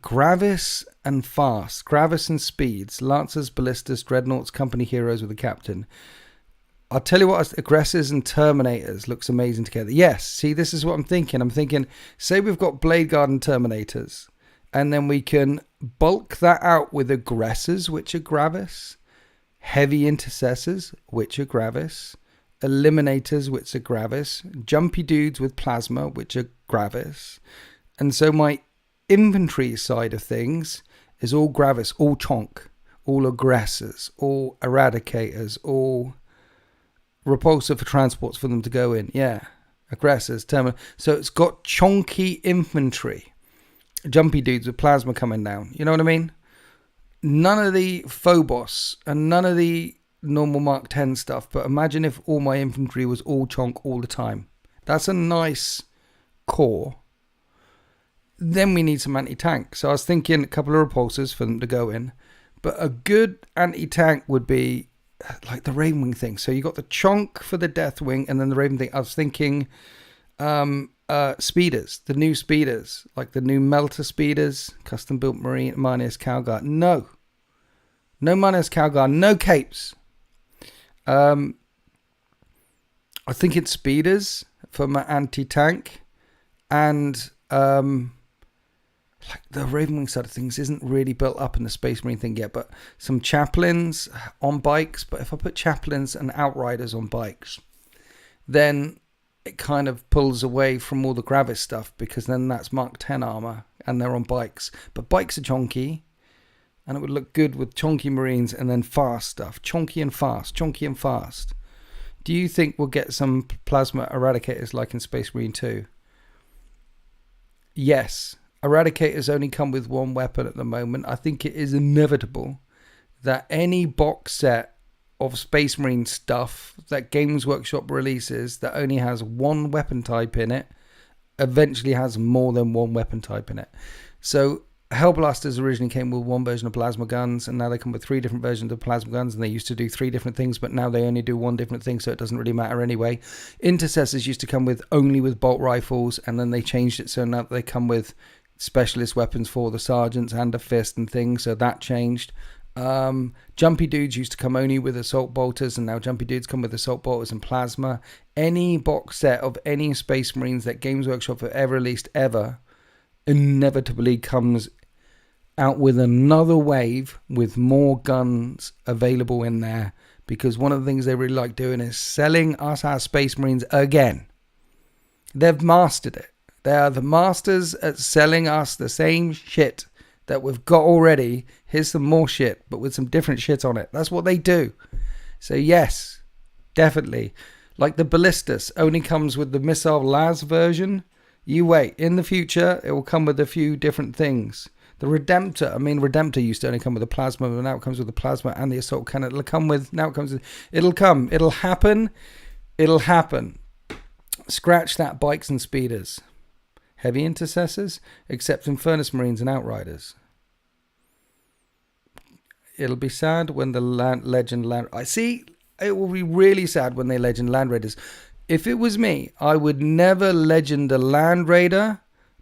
S1: Gravis and Fast, Gravis and Speeds, Lancers, Ballistas, Dreadnoughts, Company Heroes with a Captain. I'll tell you what, Aggressors and Terminators looks amazing together. Yes, see, this is what I'm thinking. I'm thinking, say we've got Blade Guard and Terminators, and then we can bulk that out with Aggressors, which are Gravis, Heavy Intercessors, which are Gravis, Eliminators, which are Gravis, Jumpy Dudes with Plasma, which are Gravis. And so my infantry side of things is all Gravis, all Chonk, all Aggressors, all Eradicators, all Repulsor for transports for them to go in. Yeah, Aggressors, so it's got chonky infantry, Jumpy Dudes with Plasma coming down. You know what I mean? None of the Phobos and none of the normal Mark 10 stuff. But imagine if all my infantry was all Chonk all the time. That's a nice core. Then we need some anti-tank. So I was thinking a couple of repulsors for them to go in. But a good anti-tank would be like the Ravenwing thing. So you got the Chonk for the Deathwing and then the Raven thing. I was thinking speeders, the new speeders, like the new Melter speeders, custom built Marine Marneus Calgar. No Marneus Calgar, no capes. I think it's speeders for my anti-tank, and like the Ravenwing side of things isn't really built up in the Space Marine thing yet, but some chaplains on bikes. But if I put chaplains and outriders on bikes, then it kind of pulls away from all the Gravis stuff, because then that's Mark 10 armor and they're on bikes. But bikes are chonky, and it would look good with chonky Marines and then fast stuff. Chonky and fast, chonky and fast. Do you think we'll get some plasma eradicators like in Space Marine 2? Yes. Eradicators only come with one weapon at the moment. I think it is inevitable that any box set of Space Marine stuff that Games Workshop releases that only has one weapon type in it eventually has more than one weapon type in it. So Hellblasters originally came with one version of plasma guns, and now they come with 3 different versions of plasma guns, and they used to do 3 different things, but now they only do one different thing, so it doesn't really matter anyway. Intercessors used to come with only with bolt rifles, and then they changed it so now they come with specialist weapons for the sergeants and a fist and things, so that changed. Jumpy dudes used to come only with assault bolters, and now jumpy dudes come with assault bolters and plasma. Any box set of any Space Marines that Games Workshop have ever released ever inevitably comes out with another wave with more guns available in there, because one of the things they really like doing is selling us our Space Marines again. They've mastered it. They are the masters at selling us the same shit that we've got already. Here's some more shit, but with some different shit on it. That's what they do. So yes, definitely. Like the Ballistas only comes with the Missile Las version. You wait. In the future, it will come with a few different things. The Redemptor used to only come with the plasma, but now it comes with the plasma and the assault cannon. It'll happen. Scratch that, bikes and speeders. Heavy intercessors, except Infernus Marines and Outriders. It'll be sad when the Legend Land... I see, it will be really sad when they Legend Land Raiders. If it was me, I would never Legend a Land Raider,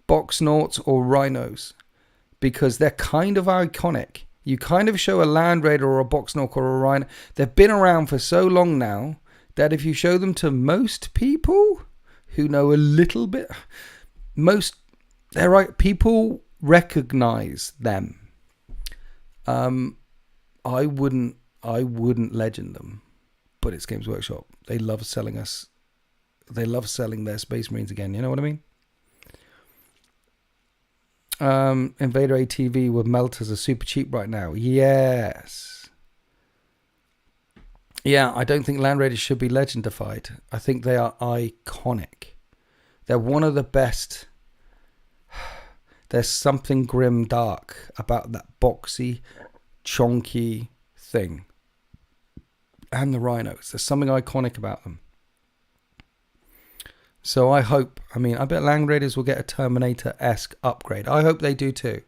S1: Boxnauts, or Rhinos, because they're kind of iconic. You kind of show a Land Raider or a Boxnaut or a Rhino. They've been around for so long now that if you show them to most people who know a little bit... They're right. People recognize them. I wouldn't legend them, but it's Games Workshop. They love selling us. They love selling their Space Marines again. You know what I mean? Invader ATV with melters are super cheap right now. Yes. Yeah, I don't think Land Raiders should be legendified. I think they are iconic. They're one of the best. There's something grim dark about that boxy, chonky thing. And the Rhinos. There's something iconic about them. So I bet Land Raiders will get a Terminator-esque upgrade. I hope they do too.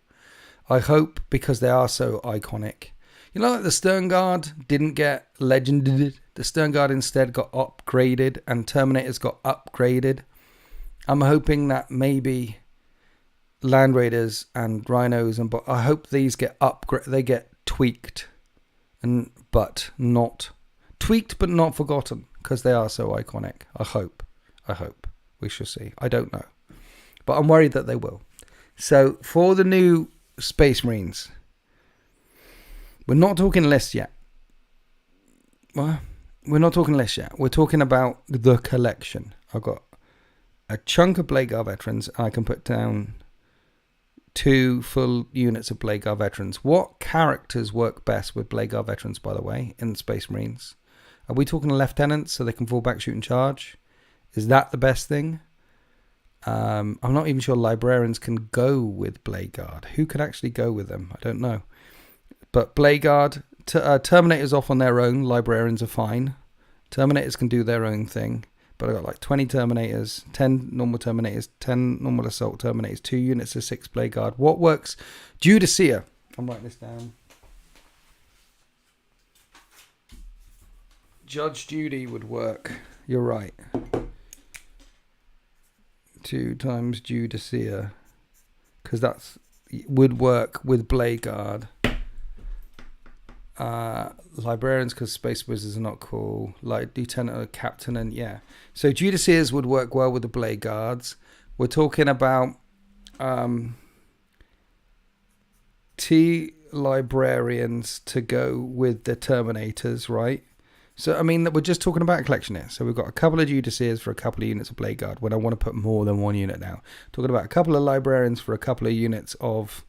S1: I hope, because they are so iconic. You know, like the Stern Guard didn't get legended. The Stern Guard instead got upgraded, and Terminators got upgraded. I'm hoping that maybe Land Raiders and Rhinos but I hope these get they get tweaked, but not forgotten, because they are so iconic. I hope. We shall see. I don't know, but I'm worried that they will. So for the new Space Marines, we're not talking lists yet. Well, we're not talking lists yet. We're talking about the collection. I've got a chunk of Blade Guard veterans. I can put down 2 full units of Blade Guard veterans. What characters work best with Blade Guard veterans, by the way, in Space Marines? Are we talking lieutenants so they can fall back, shoot, and charge? Is that the best thing? I'm not even sure librarians can go with Blade Guard. Who could actually go with them? I don't know. But Blade Guard, Terminators off on their own. Librarians are fine. Terminators can do their own thing. But I got like 20 Terminators, 10 normal Terminators, 10 normal Assault Terminators, 2 units of 6 Blade Guard. What works? Judicia. I'm writing this down. Judge Judy would work. You're right. 2 times Judicia, because that would work with Blade Guard. Librarians, because Space Wizards are not cool. Like Lieutenant or Captain, and yeah. So Judicias would work well with the Blade Guards. We're talking about T Librarians to go with the Terminators, right? So, I mean, we're just talking about a collection here. So we've got a couple of Judicias for a couple of units of Blade Guard when I want to put more than one unit now. Talking about a couple of Librarians for a couple of units of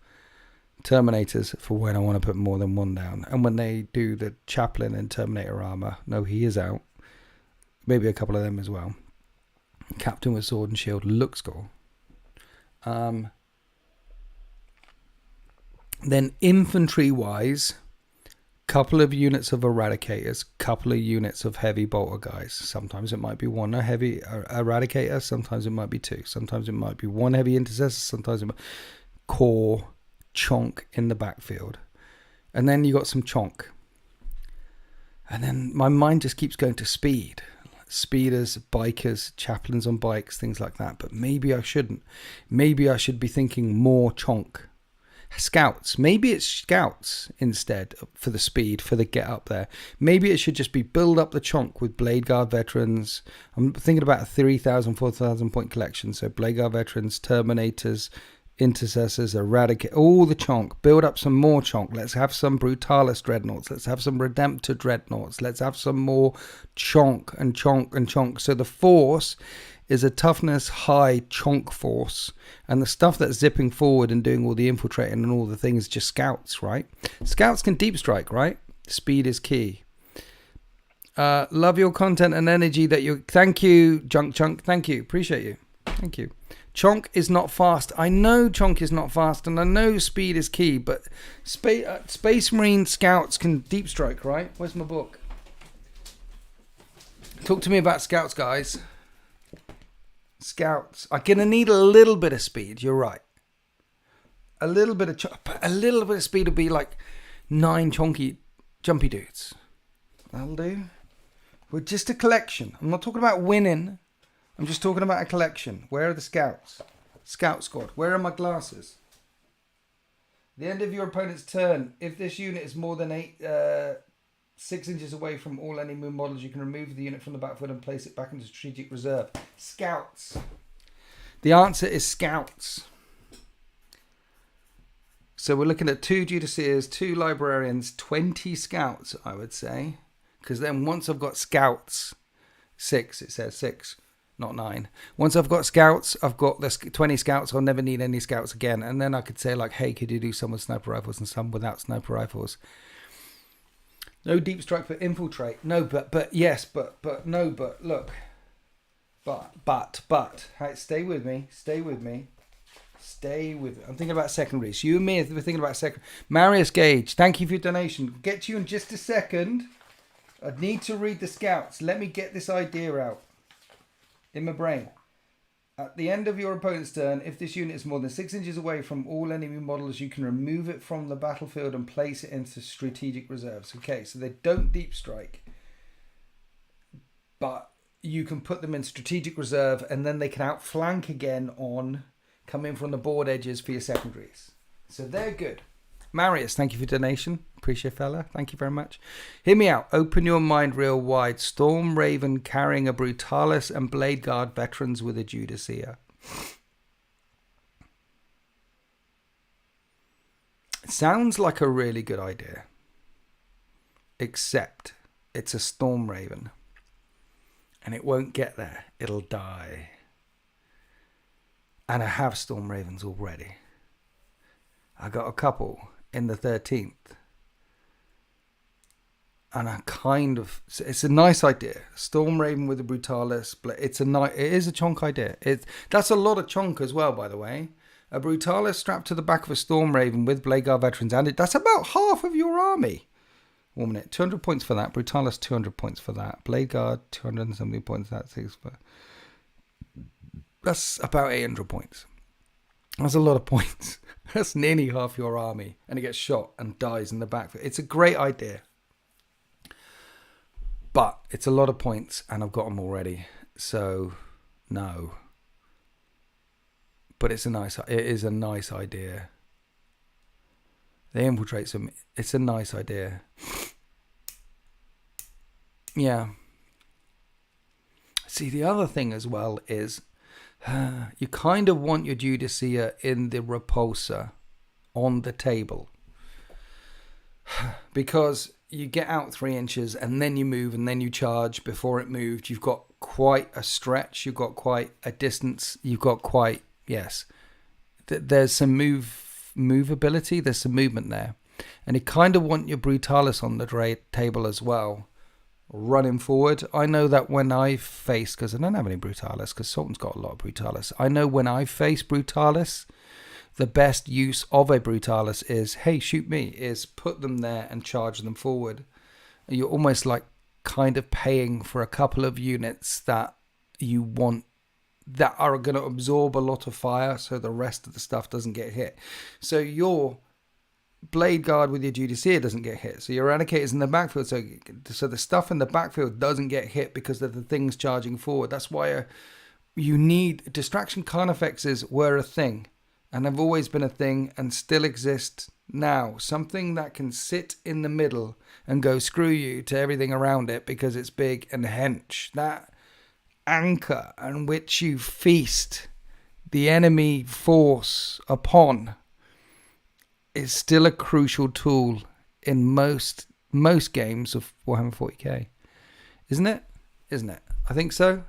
S1: Terminators for when I want to put more than one down. And when they do the Chaplain and Terminator armor, no, he is out. Maybe a couple of them as well. Captain with sword and shield looks cool. Then infantry-wise, couple of units of eradicators, couple of units of heavy bolter guys. Sometimes it might be one heavy eradicator, sometimes it might be two, sometimes it might be one heavy intercessor, sometimes it might core chonk in the backfield. And then you got some chonk. And then my mind just keeps going to speed. Speeders, bikers, chaplains on bikes, things like that. But maybe I shouldn't. Maybe I should be thinking more chonk. Scouts. Maybe it's scouts instead for the speed, for the get up there. Maybe it should just be build up the chonk with Blade Guard veterans. I'm thinking about a 3,000, 4,000 point collection. So Blade Guard veterans, Terminators, Intercessors, Eradicate, all the chonk. Build up some more chonk. Let's have some Brutalis dreadnoughts. Let's have some Redemptor dreadnoughts. Let's have some more chonk and chonk and chonk. So the force is a toughness high chonk force, and the stuff that's zipping forward and doing all the infiltrating and all the things, just scouts, right? Scouts can deep strike, right? Speed is key. Love your content and energy that you. Thank you, Junk Chunk. Thank you. Appreciate you. Thank you. Chonk is not fast. I know chonk is not fast, and I know speed is key, but Space Marine scouts can deep strike, right? Where's my book? Talk to me about scouts, guys. Scouts. I'm going to need a little bit of speed. You're right. A little bit of speed would be like 9 chonky, jumpy dudes. That'll do. We're just a collection. I'm not talking about winning. I'm just talking about a collection. Where are the scouts? Scout squad. Where are my glasses? The end of your opponent's turn. If this unit is more than 6 inches away from all enemy models, you can remove the unit from the battlefield and place it back into strategic reserve. Scouts. The answer is scouts. So we're looking at 2 Judiciars, 2 Librarians, 20 scouts, I would say. Because then once I've got scouts, 6, it says 6, not 9. Once I've got scouts, I've got the 20 scouts. I'll never need any scouts again. And then I could say like, hey, could you do some with sniper rifles and some without sniper rifles? No deep strike for infiltrate. No, but yes, but no, but look. But. Hey, stay with me. I'm thinking about secondaries. You and me are thinking about second. Marius Gage, thank you for your donation. Get to you in just a second. I need to read the scouts. Let me get this idea out in my brain. At the end of your opponent's turn, if this unit is more than 6 inches away from all enemy models, you can remove it from the battlefield and place it into strategic reserves. Okay, so they don't deep strike, but you can put them in strategic reserve, and then they can outflank again on come in from the board edges for your secondaries. So they're good. Marius, thank you for your donation. Appreciate it, fella. Thank you very much. Hear me out. Open your mind real wide. Storm Raven carrying a Brutalis and Blade Guard veterans with a Judiciar. It sounds like a really good idea. Except it's a Storm Raven. And it won't get there. It'll die. And I have Storm Ravens already. I got a couple in the 13th. And it's a nice idea. Storm Raven with a Brutalis. It is a chonk idea. That's a lot of chonk as well, by the way. A Brutalis strapped to the back of a Storm Raven with Blade Guard veterans. And that's about half of your army. 1 minute. 200 points for that. Brutalis, 200 points for that. Blade Guard, 270 points. That's about 800 points. That's a lot of points. That's nearly half your army. And it gets shot and dies in the back. It's a great idea. But it's a lot of points, and I've got them already. So, no. But it is a nice idea. They infiltrate some. It's a nice idea. Yeah. See, the other thing as well is you kind of want your Judiciar in the repulsor on the table. Because you get out 3 inches and then you move and then you charge before it moved. You've got quite a stretch. You've got quite a distance. You've got quite, yes. There's some movability. There's some movement there. And you kind of want your Brutalis on the table as well. Running forward. I know that when I face, because I don't have any Brutalis, because Sultan's got a lot of Brutalis. I know when I face Brutalis, the best use of a Brutalis is, hey, shoot me, is put them there and charge them forward. You're almost like kind of paying for a couple of units that you want, that are going to absorb a lot of fire so the rest of the stuff doesn't get hit. So your Blade Guard with your Judiceer doesn't get hit. So your Eradicators in the backfield, so the stuff in the backfield doesn't get hit because of the things charging forward. That's why you need distraction carnifexes were a thing, and have always been a thing and still exist now. Something that can sit in the middle and go screw you to everything around it because it's big and hench. That anchor on which you feast the enemy force upon is still a crucial tool in most games of Warhammer 40k. Isn't it? I think so.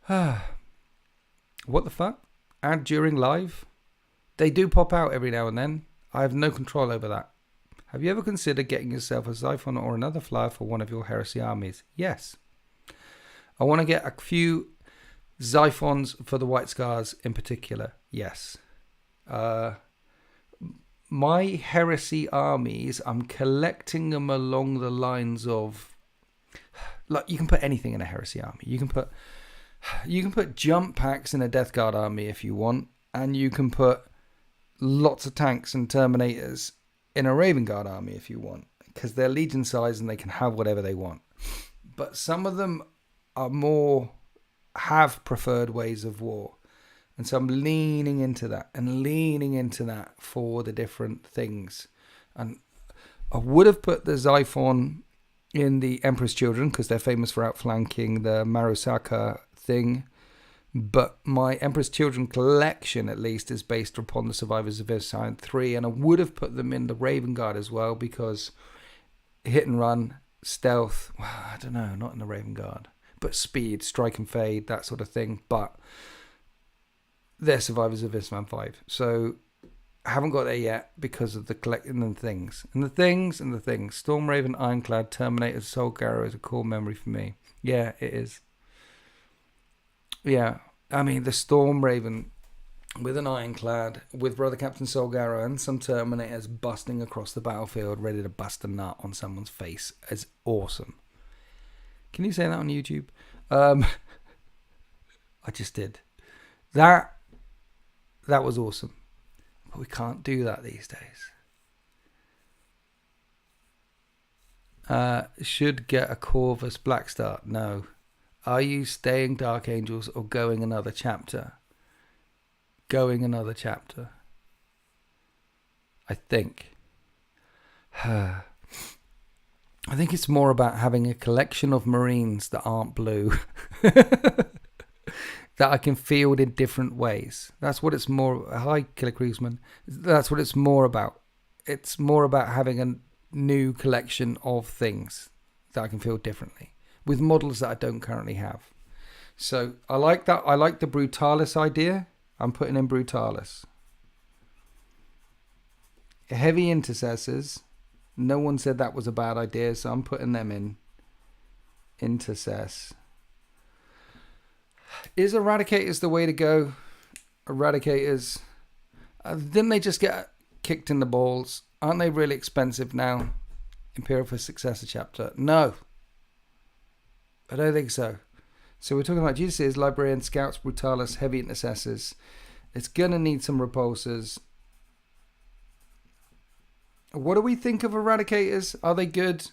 S1: What the fuck? Add during live? They do pop out every now and then. I have no control over that. Have you ever considered getting yourself a Xiphon or another flyer for one of your heresy armies? Yes. I want to get a few Xiphons for the White Scars in particular. Yes. My heresy armies, I'm collecting them along the lines of, like, you can put anything in a heresy army. You can put jump packs in a Death Guard army if you want, and you can put lots of tanks and Terminators in a Raven Guard army if you want, because they're Legion size and they can have whatever they want. But some of them have preferred ways of war. And so I'm leaning into that for the different things. And I would have put the Xiphon in the Emperor's Children because they're famous for outflanking the Marusaka thing. But my Emperor's Children collection, at least, is based upon the Survivors of Versailles 3. And I would have put them in the Raven Guard as well because hit and run, stealth, well, I don't know, not in the Raven Guard. But speed, strike and fade, that sort of thing. But they're Survivors of Isman 5. So I haven't got there yet because of the collecting and things. And the things. Stormraven, Ironclad, Terminator, Soul Garrow is a core memory for me. Yeah, it is. Yeah, I mean, the Stormraven with an Ironclad, with Brother Captain Soul Garrow and some Terminators busting across the battlefield, ready to bust a nut on someone's face is awesome. Can you say that on YouTube? I just did. That was awesome. But we can't do that these days. Should get a Corvus Black Start? No. Are you staying Dark Angels or going another chapter? Going another chapter. I think. I think it's more about having a collection of Marines that aren't blue. That I can field in different ways. That's what it's more. Hi, Killer Cruiseman. That's what it's more about. It's more about having a new collection of things that I can field differently with models that I don't currently have. So I like that. I like the Brutalis idea. I'm putting in Brutalis. Heavy Intercessors. No one said that was a bad idea, so I'm putting them in. Intercess. Is Eradicators the way to go? Eradicators. Didn't they just get kicked in the balls? Aren't they really expensive now? Imperial for Successor chapter. No. I don't think so. So we're talking about GCs, Librarian, Scouts, Brutalis, Heavy Intercessors. It's going to need some repulsors. What do we think of Eradicators? Are they good?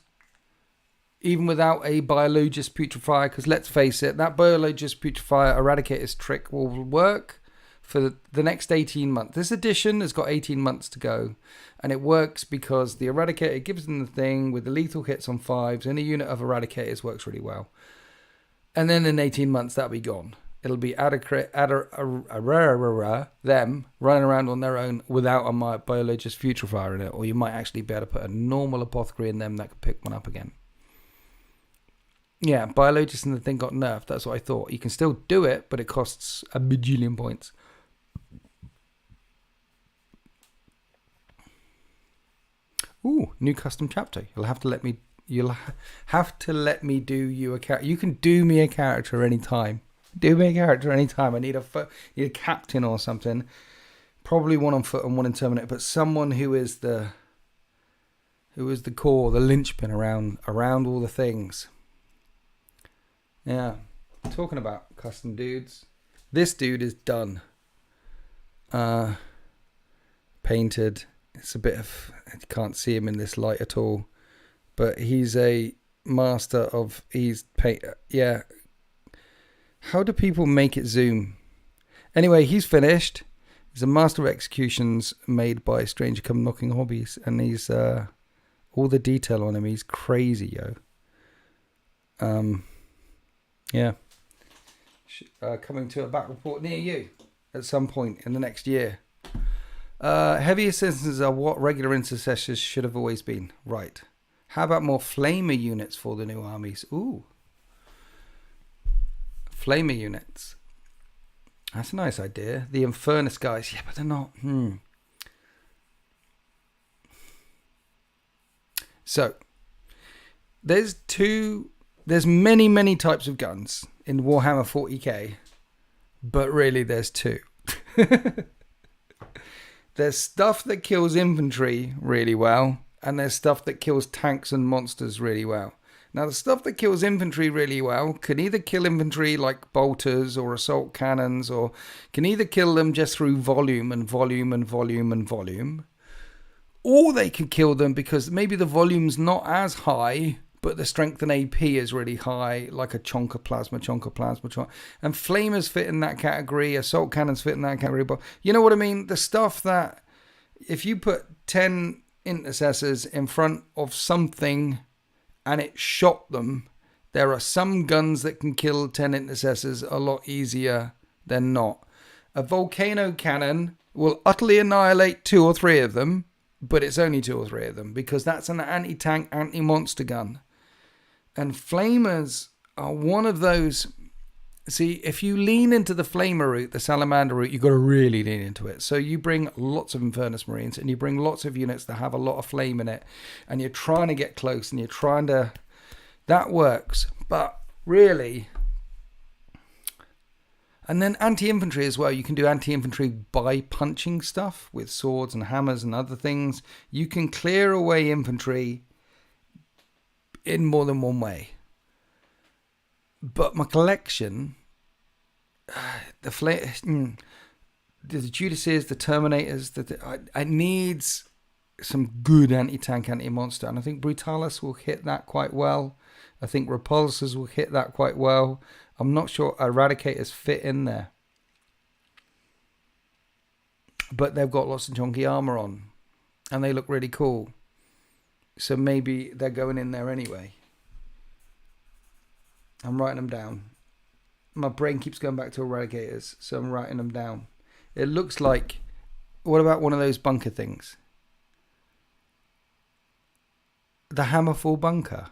S1: Even without a Biologist Putrefier, because let's face it, that Biologist Putrefier Eradicator's trick will work for the next 18 months. This edition has got 18 months to go, and it works because the Eradicator gives them the thing with the lethal hits on 5s, and a unit of Eradicators works really well. And then in 18 months, that'll be gone. It'll be them running around on their own without a Biologist Putrefier in it, or you might actually be able to put a normal Apothecary in them that could pick one up again. Yeah, Biologist and the thing got nerfed. That's what I thought. You can still do it, but it costs a bajillion points. Ooh, new custom chapter. You'll have to let me do you a character. You can do me a character anytime. Do me a character anytime. I need a captain or something. Probably one on foot and one in Terminator, but someone who is the core, the linchpin around all the things. Yeah. Talking about custom dudes. This dude is done. Painted. It's a bit of, you can't see him in this light at all, but he's a master of, yeah. How do people make it zoom? Anyway, he's finished. He's a master of executions made by Stranger Come Knocking Hobbies, and he's all the detail on him. He's crazy, yo. Yeah. Coming to a back report near you at some point in the next year. Heavy assistants are what regular intercessors should have always been. Right. How about more flamer units for the new armies? Ooh. Flamer units. That's a nice idea. The Infernus guys. Yeah, but they're not. So, there's many, many types of guns in Warhammer 40k, but really there's two. There's stuff that kills infantry really well, and there's stuff that kills tanks and monsters really well. Now, the stuff that kills infantry really well can either kill infantry like bolters or assault cannons, or can either kill them just through volume and volume and volume and volume, or they can kill them because maybe the volume's not as high, but the strength and AP is really high, like a chonk of plasma. And flamers fit in that category, assault cannons fit in that category. But you know what I mean? The stuff that, if you put 10 intercessors in front of something and it shot them, there are some guns that can kill 10 intercessors a lot easier than not. A volcano cannon will utterly annihilate 2 or 3 of them, but it's only 2 or 3 of them because that's an anti-tank, anti-monster gun. And flamers are one of those. See, if you lean into the flamer route, the salamander route, you've got to really lean into it. So you bring lots of Infernus Marines and you bring lots of units that have a lot of flame in it, and you're trying to get close and you're trying to, that works. But really, and then anti-infantry as well. You can do anti-infantry by punching stuff with swords and hammers and other things. You can clear away infantry in more than one way. But my collection, the Judases, the Terminators, it needs some good anti-tank, anti-monster. And I think Brutalis will hit that quite well. I think Repulsors will hit that quite well. I'm not sure Eradicators fit in there. But they've got lots of chunky armor on. And they look really cool. So maybe they're going in there anyway. I'm writing them down. My brain keeps going back to Eradicators, so I'm writing them down. It looks like... What about one of those bunker things? The Hammerfall bunker.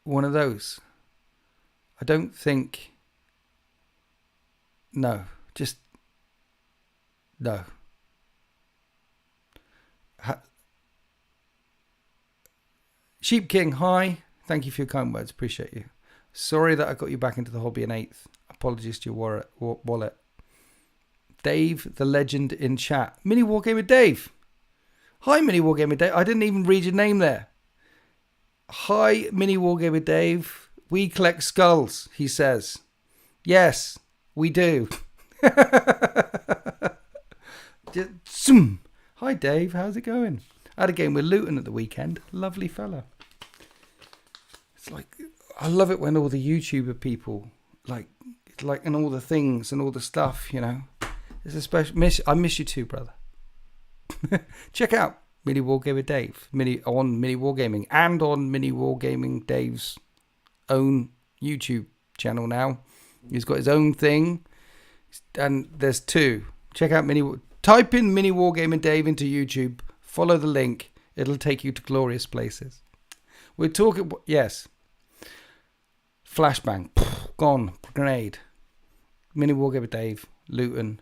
S1: One of those. I don't think... No. Just... No. Sheep King, hi. Thank you for your kind words. Appreciate you. Sorry that I got you back into the hobby in 8th. Apologies to your wallet. Dave, the legend in chat. Mini Wargamer Dave. Hi, Mini Wargamer Dave. I didn't even read your name there. Hi, Mini Wargamer Dave. We collect skulls, he says. Yes, we do. Hi, Dave. How's it going? I had a game with Luton at the weekend. Lovely fella. It's like, I love it when all the YouTuber people, and all the things and all the stuff, you know. It's a special, I miss you too, brother. Check out Mini Wargamer Dave on Mini Wargaming and on Mini Wargaming Dave's own YouTube channel now. He's got his own thing, and there's 2. Check out type in Mini Wargaming Dave into YouTube. Follow the link. It'll take you to glorious places. We're talking... Yes. Flashbang. Gone. Grenade. Mini Wargamer Dave. Luton.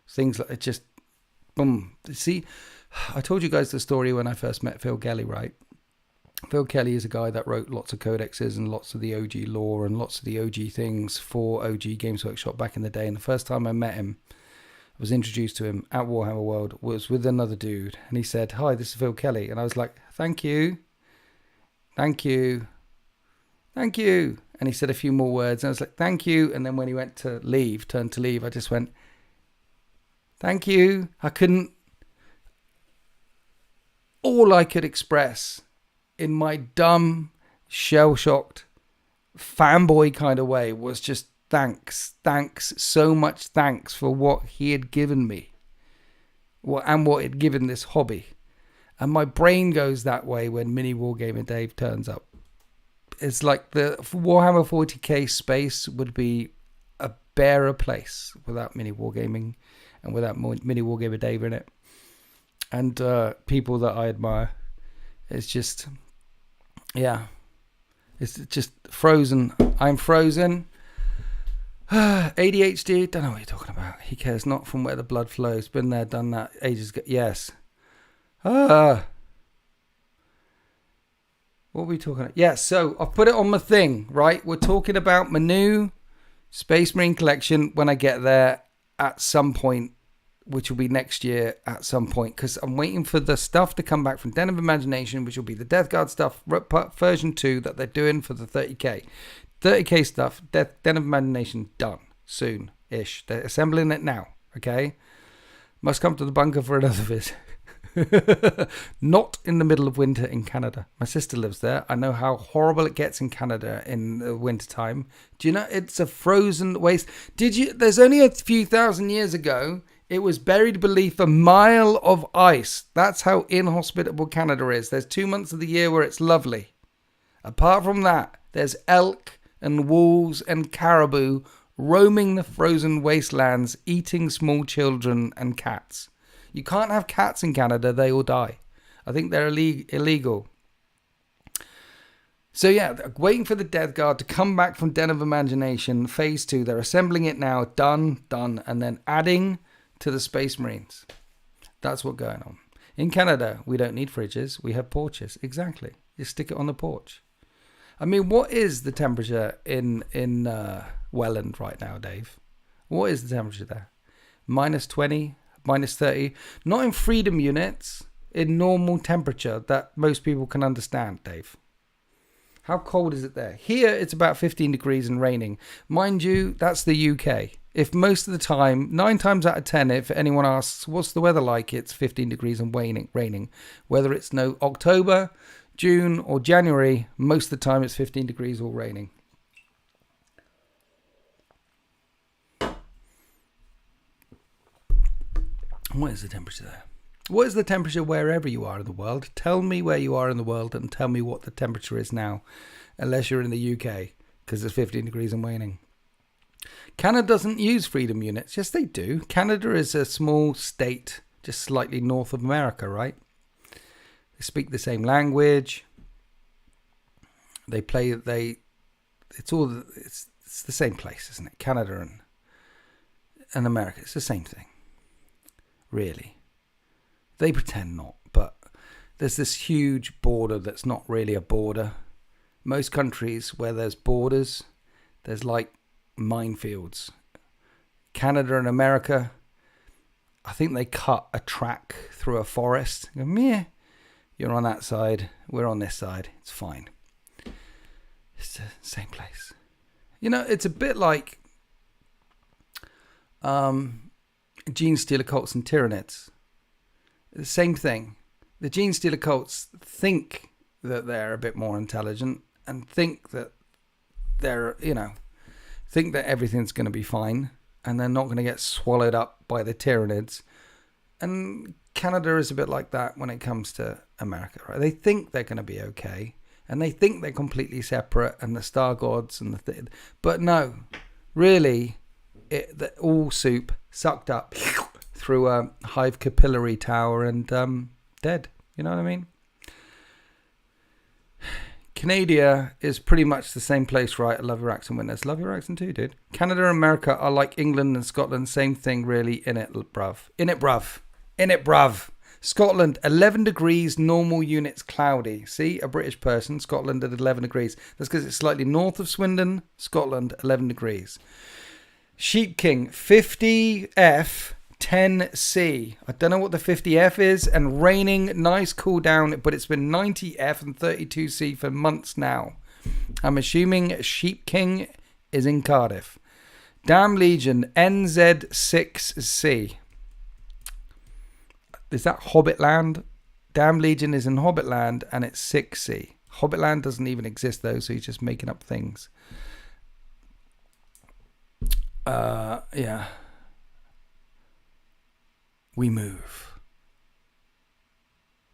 S1: Things like... It just... Boom. See, I told you guys the story when I first met Phil Kelly, right? Phil Kelly is a guy that wrote lots of codexes and lots of the OG lore and lots of the OG things for OG Games Workshop back in the day. And the first time I met him, was introduced to him at Warhammer World was with another dude, and he said, "Hi, this is Phil Kelly," and I was like, "Thank you, thank you, thank you," and he said a few more words, and I was like, "Thank you," and then when he went to leave, turned to leave, I just went, "Thank you." All I could express in my dumb, shell-shocked, fanboy kind of way was just thanks, so much thanks for what he had given me, and what he'd given this hobby. And my brain goes that way when Mini Wargamer Dave turns up. It's like the Warhammer 40k space would be a barer place without Mini Wargaming and without Mini Wargamer Dave in it. And people that I admire. It's just, yeah. It's just frozen. I'm frozen. ADHD, don't know what you're talking about. He cares not from where the blood flows. Been there, done that, ages ago. Yes. What were we talking about? Yeah, so I've put it on my thing, right? We're talking about my new Space Marine collection when I get there at some point, which will be next year at some point, because I'm waiting for the stuff to come back from Den of Imagination, which will be the Death Guard stuff, version 2 that they're doing for the 30k. 30k stuff, Den of Imagination, done. Soon-ish. They're assembling it now, okay? Must come to the bunker for another visit. Not in the middle of winter in Canada. My sister lives there. I know how horrible it gets in Canada in the winter time. Do you know it's a frozen waste? There's only a few thousand years ago, it was buried beneath a mile of ice. That's how inhospitable Canada is. There's 2 months of the year where it's lovely. Apart from that, there's elk and wolves and caribou roaming the frozen wastelands, eating small children and cats. You can't have cats in Canada, they all die. I think they're illegal. So yeah, waiting for the Death Guard to come back from Den of Imagination, Phase 2. They're assembling it now, done, and then adding to the Space Marines. That's what's going on. In Canada, we don't need fridges, we have porches. Exactly. You stick it on the porch. I mean, what is the temperature in Welland right now, Dave? What is the temperature there? -20? -30, not in freedom units, in normal temperature that most people can understand, Dave. How cold is it there? Here, it's about 15 degrees and raining. Mind you, that's the UK. If most of the time, 9 times out of 10, if anyone asks, what's the weather like? It's 15 degrees and raining. Whether it's October, June, or January, most of the time it's 15 degrees or raining. What is the temperature there? What is the temperature wherever you are in the world? Tell me where you are in the world and tell me what the temperature is now. Unless you're in the UK, because it's 15 degrees and waning. Canada doesn't use freedom units. Yes, they do. Canada is a small state just slightly north of America, right? They speak the same language. It's the same place, isn't it? Canada and America, it's the same thing. Really. They pretend not, but there's this huge border that's not really a border. Most countries where there's borders, there's like minefields. Canada and America, I think they cut a track through a forest. Go, meh, you're on that side, we're on this side, it's fine. It's the same place. You know, it's a bit like Gene Stealer cults and Tyranids. The same thing. The Gene Stealer cults think that they're a bit more intelligent and think that think that everything's going to be fine and they're not going to get swallowed up by the Tyranids. And Canada is a bit like that when it comes to America, right? They think they're going to be okay and they think they're completely separate and the Star Gods and but no, really, all soup sucked up through a hive capillary tower and dead. You know what I mean? Canada is pretty much the same place, right? I love your accent, Witness. Love your accent too, dude. Canada and America are like England and Scotland. Same thing, really. In it, bruv. In it, bruv. Scotland, 11 degrees, normal units cloudy. See, a British person, Scotland at 11 degrees. That's because it's slightly north of Swindon, Scotland, 11 degrees. Sheep King, 50F, 10C. I don't know what the 50F is. And raining, nice cool down, but it's been 90F and 32C for months now. I'm assuming Sheep King is in Cardiff. Damn Legion, NZ6C. Is that Hobbitland? Damn Legion is in Hobbitland and it's 6C. Hobbitland doesn't even exist though, so he's just making up things. Yeah. We move.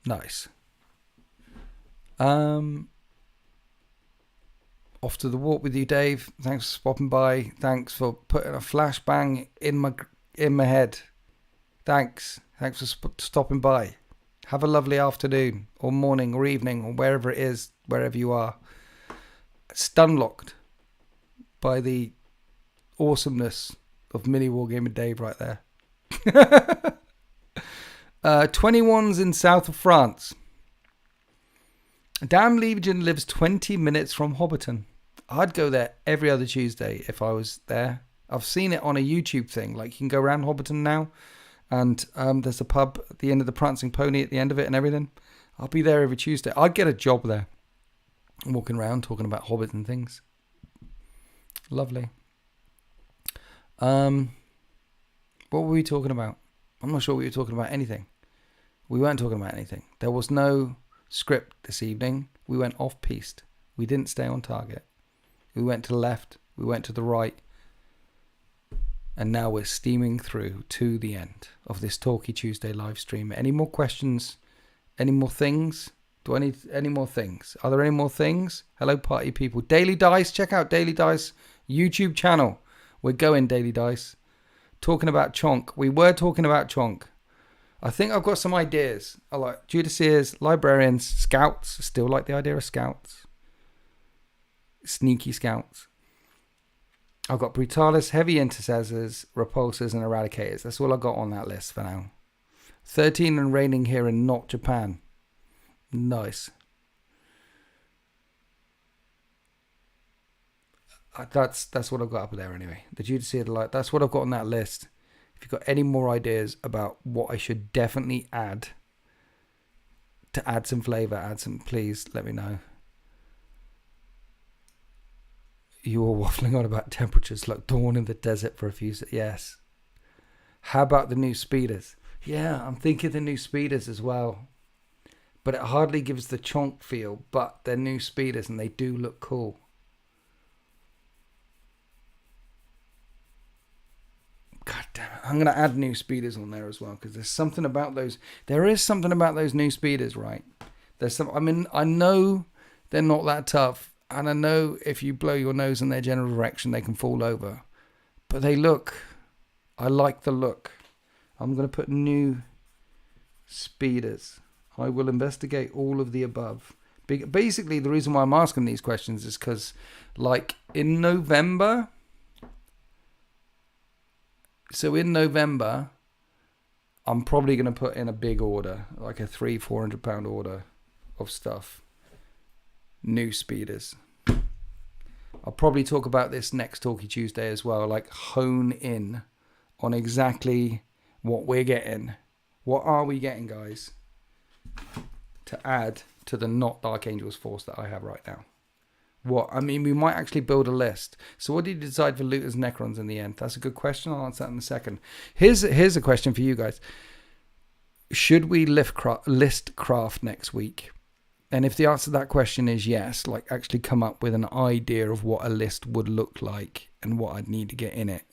S1: Nice. Off to the walk with you, Dave. Thanks for popping by. Thanks for putting a flashbang in my head. Thanks for stopping by. Have a lovely afternoon or morning or evening or wherever it is, wherever you are. Stunlocked by the awesomeness of Mini Wargaming Dave right there. 21s in south of France. Damn Legion lives 20 minutes from Hobbiton. I'd go there every other Tuesday if I was there. I've seen it on a YouTube thing. Like, you can go around Hobbiton now, and there's a pub at the end of the Prancing Pony at the end of it and everything. I'll be there every Tuesday. I'd get a job there. Walking around talking about Hobbit and things. Lovely. What were we talking about? I'm not sure we were talking about anything. We weren't talking about anything. There was no script this evening. We went off-piste. We didn't stay on target. We went to the left. We went to the right. And now we're steaming through to the end of this Talky Tuesday live stream. Any more questions? Any more things? Do I need any more things? Are there any more things? Hello, party people. Daily Dice. Check out Daily Dice YouTube channel. We're going, Daily Dice. Talking about Chonk. We were talking about Chonk. I think I've got some ideas. I like Judiciars, Librarians, Scouts. Still like the idea of Scouts. Sneaky Scouts. I've got Brutalis, Heavy Intercessors, Repulsors, and Eradicators. That's all I got on that list for now. 13 and reigning here in not Japan. Nice. That's what I've got up there anyway. The Judiciar, that's what I've got on that list. If you've got any more ideas about what I should definitely add to add some flavour, please let me know. You were waffling on about temperatures like dawn in the desert for a few seconds. Yes. How about the new speeders? Yeah, I'm thinking the new speeders as well. But it hardly gives the Chonk feel, but they're new speeders and they do look cool. God damn it. I'm going to add new speeders on there as well, because there's something about those. There is something about those new speeders, right? There's some. I mean, I know they're not that tough, and I know if you blow your nose in their general direction, they can fall over. But they look. I like the look. I'm going to put new speeders. I will investigate all of the above. Basically, the reason why I'm asking these questions is because, like, in November. So in November, I'm probably going to put in a big order, like a £300-400 order of stuff. New speeders. I'll probably talk about this next Talky Tuesday as well, like hone in on exactly what we're getting. What are we getting, guys, to add to the not Dark Angels force that I have right now? What? I mean, we might actually build a list. So what did you decide for Looters Necrons in the end? That's a good question. I'll answer that in a second. Here's a question for you guys. Should we list craft next week? And if the answer to that question is yes, like actually come up with an idea of what a list would look like and what I'd need to get in it.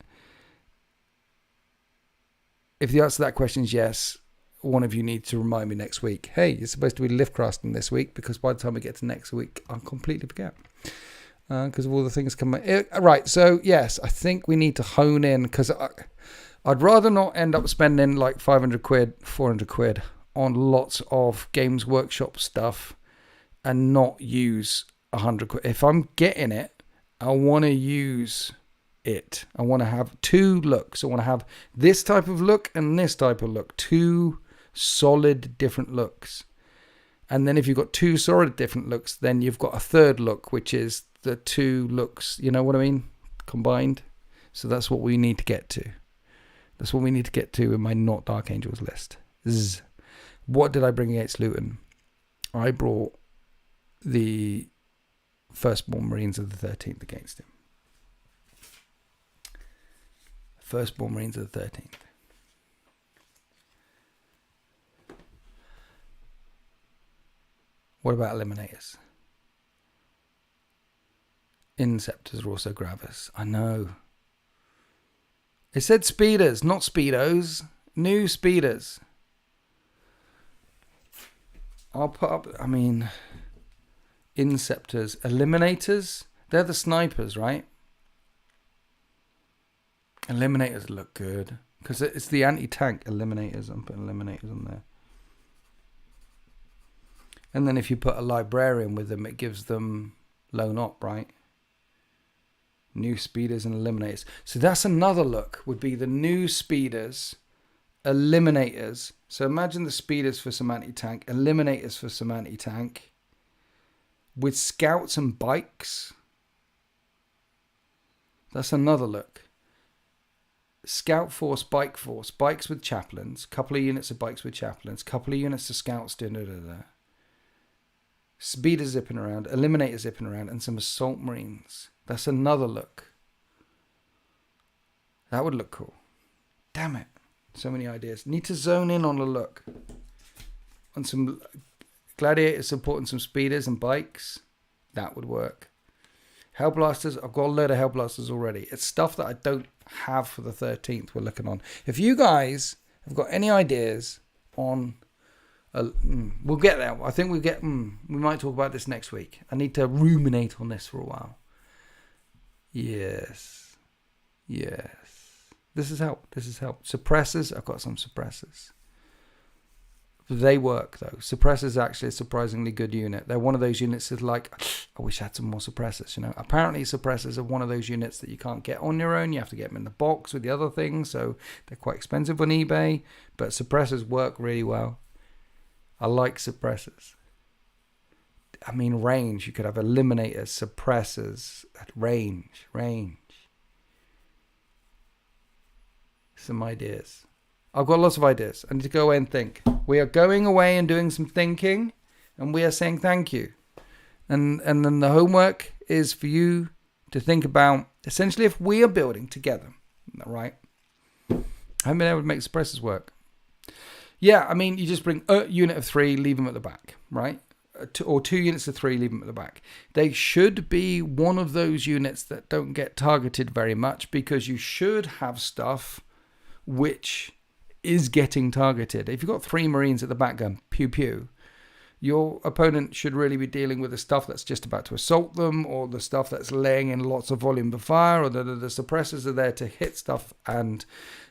S1: If the answer to that question is yes, one of you needs to remind me next week. Hey, you're supposed to be lift crafting this week, because by the time we get to next week, I'll completely forget. Because of all the things coming. Right, so yes, I think we need to hone in, because I'd rather not end up spending like 500 quid, 400 quid on lots of Games Workshop stuff and not use 100 quid. If I'm getting it, I want to use it. I want to have two looks. I want to have this type of look and this type of look. Two solid different looks. And then if you've got two solid different looks, then you've got a third look, which is the two looks, you know what I mean, combined. So that's what we need to get to. That's what we need to get to in my not Dark Angels list. What did I bring against Luton? I brought the Firstborn Marines of the 13th against him. Firstborn Marines of the 13th. What about Eliminators? Inceptors are also Gravis. I know. It said speeders, not speedos. New speeders. I'll put up, Inceptors. Eliminators? They're the snipers, right? Eliminators look good. Because it's the anti-tank Eliminators. I'm putting Eliminators on there. And then if you put a Librarian with them, it gives them lone op, right? New speeders and Eliminators. So that's another look, would be the new speeders, Eliminators. So imagine the speeders for some anti-tank, Eliminators for some anti-tank, with scouts and bikes. That's another look. Scout force, bikes with chaplains, couple of units of bikes with chaplains, couple of units of scouts, speeders zipping around, Eliminators zipping around, and some assault marines. That's another look. That would look cool. Damn it. So many ideas. Need to zone in on a look. On some gladiators supporting some speeders and bikes. That would work. Hellblasters. I've got a load of Hellblasters already. It's stuff that I don't have for the 13th we're looking on. If you guys have got any ideas on... we'll get there. I think we might talk about this next week. I need to ruminate on this for a while. Yes. This has helped. Suppressors. I've got some suppressors. They work though. Suppressors are actually a surprisingly good unit. They're one of those units that's like, I wish I had some more suppressors. Apparently suppressors are one of those units that you can't get on your own. You have to get them in the box with the other things. So they're quite expensive on eBay. But suppressors work really well. I like suppressors. Range. You could have eliminators, suppressors, at range. Some ideas. I've got lots of ideas. I need to go away and think. We are going away and doing some thinking, and we are saying thank you. And then the homework is for you to think about, essentially, if we are building together, right? I haven't been able to make suppressors work. Yeah, you just bring a unit of 3, leave them at the back, right? Or 2 units of 3, leave them at the back. They should be one of those units that don't get targeted very much, because you should have stuff which is getting targeted. If you've got 3 Marines at the back going pew pew, your opponent should really be dealing with the stuff that's just about to assault them, or the stuff that's laying in lots of volume of fire, or the suppressors are there to hit stuff and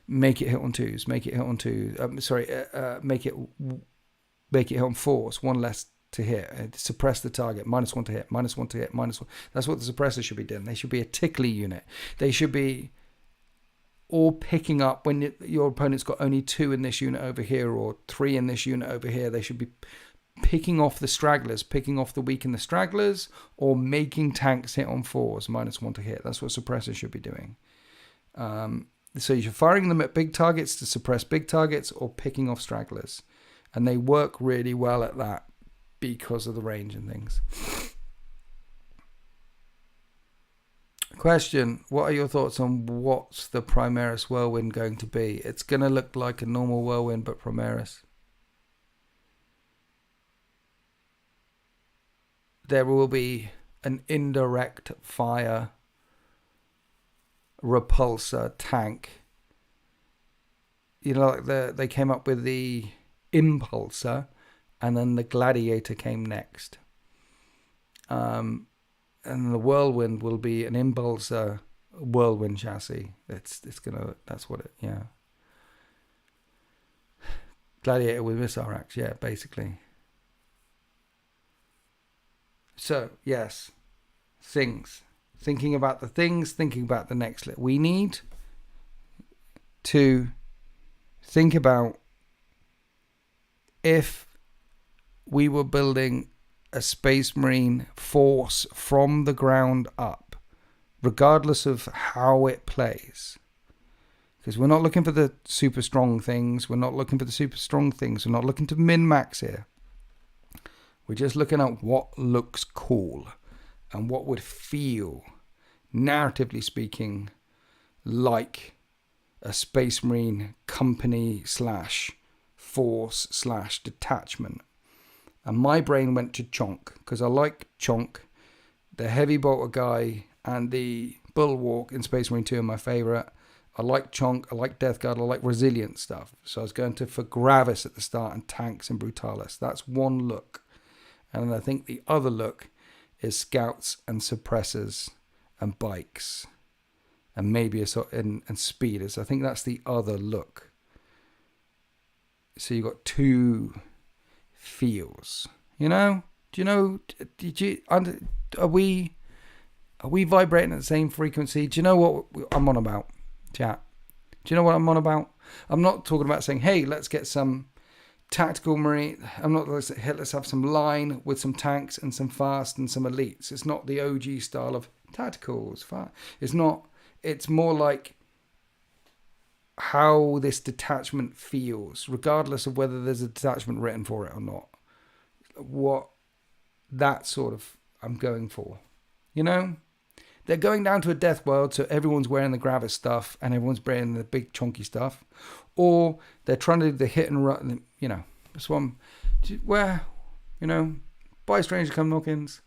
S1: make it hit on 2s, make it hit on 2s. Make it hit on 4s, 1 less to hit. Suppress the target. -1 to hit. -1 to hit. -1. That's what the suppressors should be doing. They should be a tickly unit. They should be all picking up when your opponent's got only 2 in this unit over here, or 3 in this unit over here. They should be picking off the stragglers, picking off the weak in the stragglers, or making tanks hit on 4s, -1 to hit. That's what suppressors should be doing. So you're firing them at big targets to suppress big targets, or picking off stragglers. And they work really well at that because of the range and things. Question, what are your thoughts on what's the Primaris Whirlwind going to be? It's going to look like a normal Whirlwind, but Primaris. There will be an indirect fire repulsor tank. Like they came up with the Impulsor, and then the Gladiator came next. And the Whirlwind will be an Impulsor Whirlwind chassis. That's what it, yeah. Gladiator with missile racks, yeah, basically. So, yes, thinking about the things, thinking about the next list. We need to think about if we were building a Space Marine force from the ground up, regardless of how it plays. Because we're not looking for the super strong things. We're not looking for the super strong things. We're not looking to min-max here. We're just looking at what looks cool and what would feel, narratively speaking, like a Space Marine company / force / detachment. And my brain went to Chonk, because I like Chonk. The Heavy Bolter guy and the Bulwark in Space Marine 2 are my favourite. I like Chonk, I like Death Guard, I like resilient stuff. So I was going for Gravis at the start and tanks and Brutalis. That's one look. And I think the other look is scouts and suppressors and bikes. And maybe and speeders. I think that's the other look. So you've got two feels. You know? Do you know? Are we vibrating at the same frequency? Do you know what I'm on about, chat? Do you know what I'm on about? I'm not talking about saying, hey, let's get some tactical marine. Let's have some line with some tanks and some fast and some elites. It's not the OG style of tacticals. It's not. It's more like how this detachment feels, regardless of whether there's a detachment written for it or not. What that sort of I'm going for. You know? They're going down to a death world, so everyone's wearing the Gravis stuff and everyone's wearing the big chunky stuff. Or they're trying to do the hit and run, you know. This one, where, you know, buy stranger come knock-ins.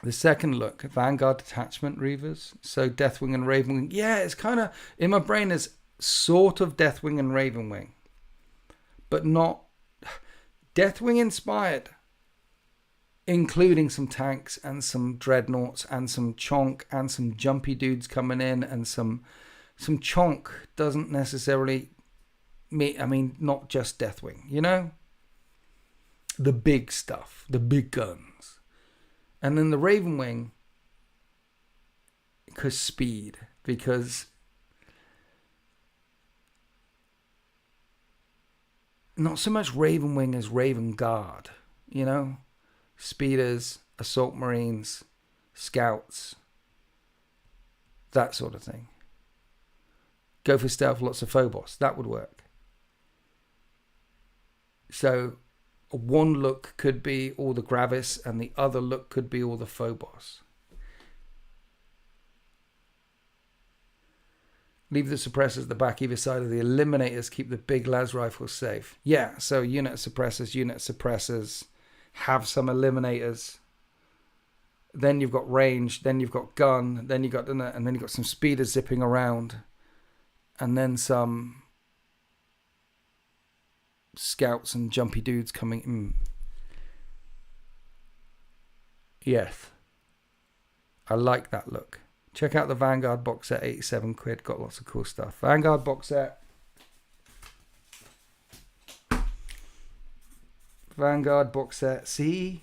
S1: The second look, Vanguard Detachment Reavers. So Deathwing and Ravenwing. Yeah, it's kind of, in my brain, is sort of Deathwing and Ravenwing. But not Deathwing inspired. Including some tanks and some dreadnoughts and some chonk and some jumpy dudes coming in and some chonk doesn't necessarily mean not just Deathwing, you know? The big stuff, the big guns. And then the Ravenwing, because speed, because not so much Ravenwing as Raven Guard, you know? Speeders, assault marines, scouts, that sort of thing. Go for stealth, lots of Phobos. That would work. So one look could be all the Gravis and the other look could be all the Phobos. Leave the suppressors at the back either side of the eliminators. Keep the big las rifles safe. Yeah, so unit suppressors. Have some eliminators. Then you've got range. Then you've got gun. Then you've got some speeders zipping around. And then some scouts and jumpy dudes coming in. Yes. I like that look. Check out the Vanguard box set, 87 quid. Got lots of cool stuff. Vanguard box set. Vanguard box set. See?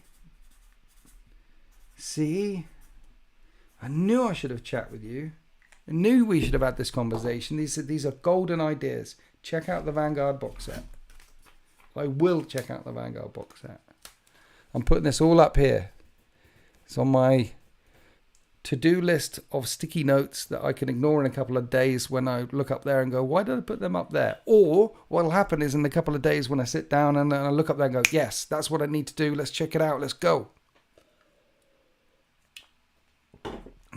S1: I knew I should have chat with you. I knew we should have had this conversation. These are golden ideas. Check out the Vanguard box set. I will check out the Vanguard box set. I'm putting this all up here. It's on my to-do list of sticky notes that I can ignore in a couple of days when I look up there and go, why did I put them up there? Or what will happen is in a couple of days when I sit down and I look up there and go, yes, that's what I need to do. Let's check it out. Let's go.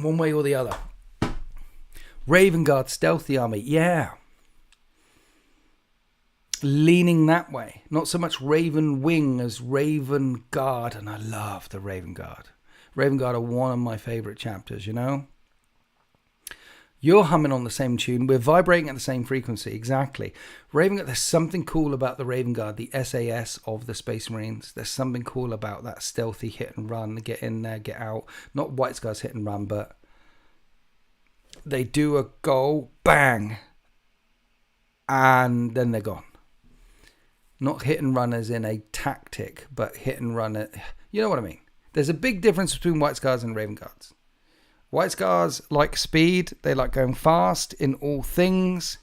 S1: One way or the other. Raven Guard Stealthy Army. Yeah. Leaning that way. Not so much Raven Wing as Raven Guard. And I love the Raven Guard. Raven Guard are one of my favourite chapters, you know? You're humming on the same tune. We're vibrating at the same frequency. Exactly. Raven Guard, there's something cool about the Raven Guard, the SAS of the Space Marines. There's something cool about that stealthy hit and run, get in there, get out. Not White Scars hit and run, but they do a goal, bang, and then they're gone. Not hit and run as in a tactic, but hit and run, you know what I mean? There's a big difference between White Scars and Raven Guards. White Scars like speed. They like going fast in all things.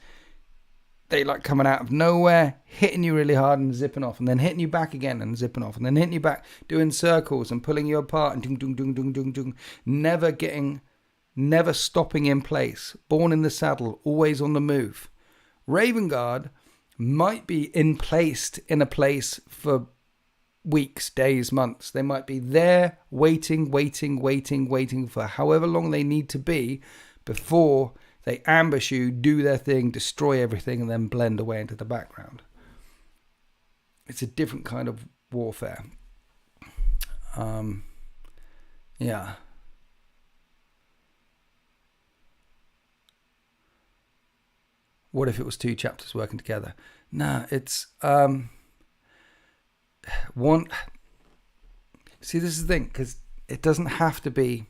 S1: They like coming out of nowhere, hitting you really hard and zipping off, and then hitting you back again and zipping off, and then hitting you back, doing circles and pulling you apart and dung, dung, dung, dung, dung, dung. Never getting never stopping in place, born in the saddle, always on the move. Raven Guard might be placed in a place for weeks, days, months. They might be there waiting for however long they need to be before they ambush you, do their thing, destroy everything, and then blend away into the background. It's a different kind of warfare. Yeah. What if it was 2 chapters working together? Nah, it's one. See, this is the thing, because it doesn't have to be.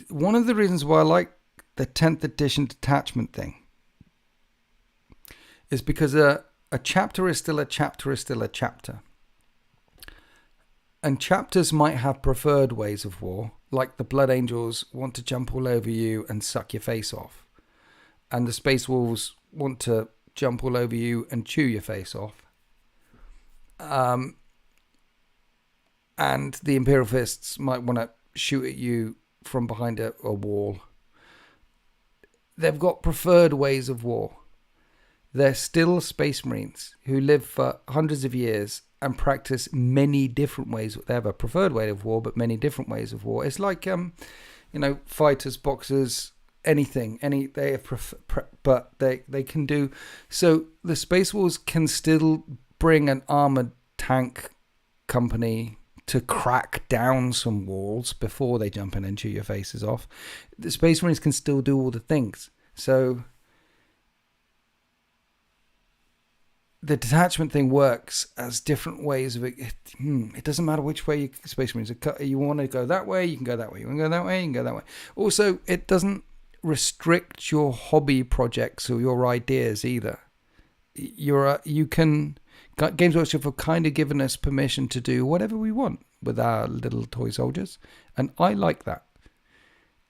S1: One of the reasons why I like the 10th edition detachment thing is because a chapter is still a chapter is still a chapter. And chapters might have preferred ways of war, like the Blood Angels want to jump all over you and suck your face off. And the Space Wolves want to jump all over you and chew your face off. And the Imperial Fists might want to shoot at you from behind a wall. They've got preferred ways of war. They're still Space Marines who live for hundreds of years and practice many different ways. They have a preferred way of war, but many different ways of war. It's like, fighters, boxers, anything. They have but they can do. So the Space Wolves can still bring an armored tank company to crack down some walls before they jump in and chew your faces off. The Space Marines can still do all the things. So the detachment thing works as different ways of it. It doesn't matter which way Space Marines are. You want to go that way, you can go that way. You want to go that way, you can go that way. Also, it doesn't restrict your hobby projects or your ideas either. Games Workshop have kind of given us permission to do whatever we want with our little toy soldiers, and I like that.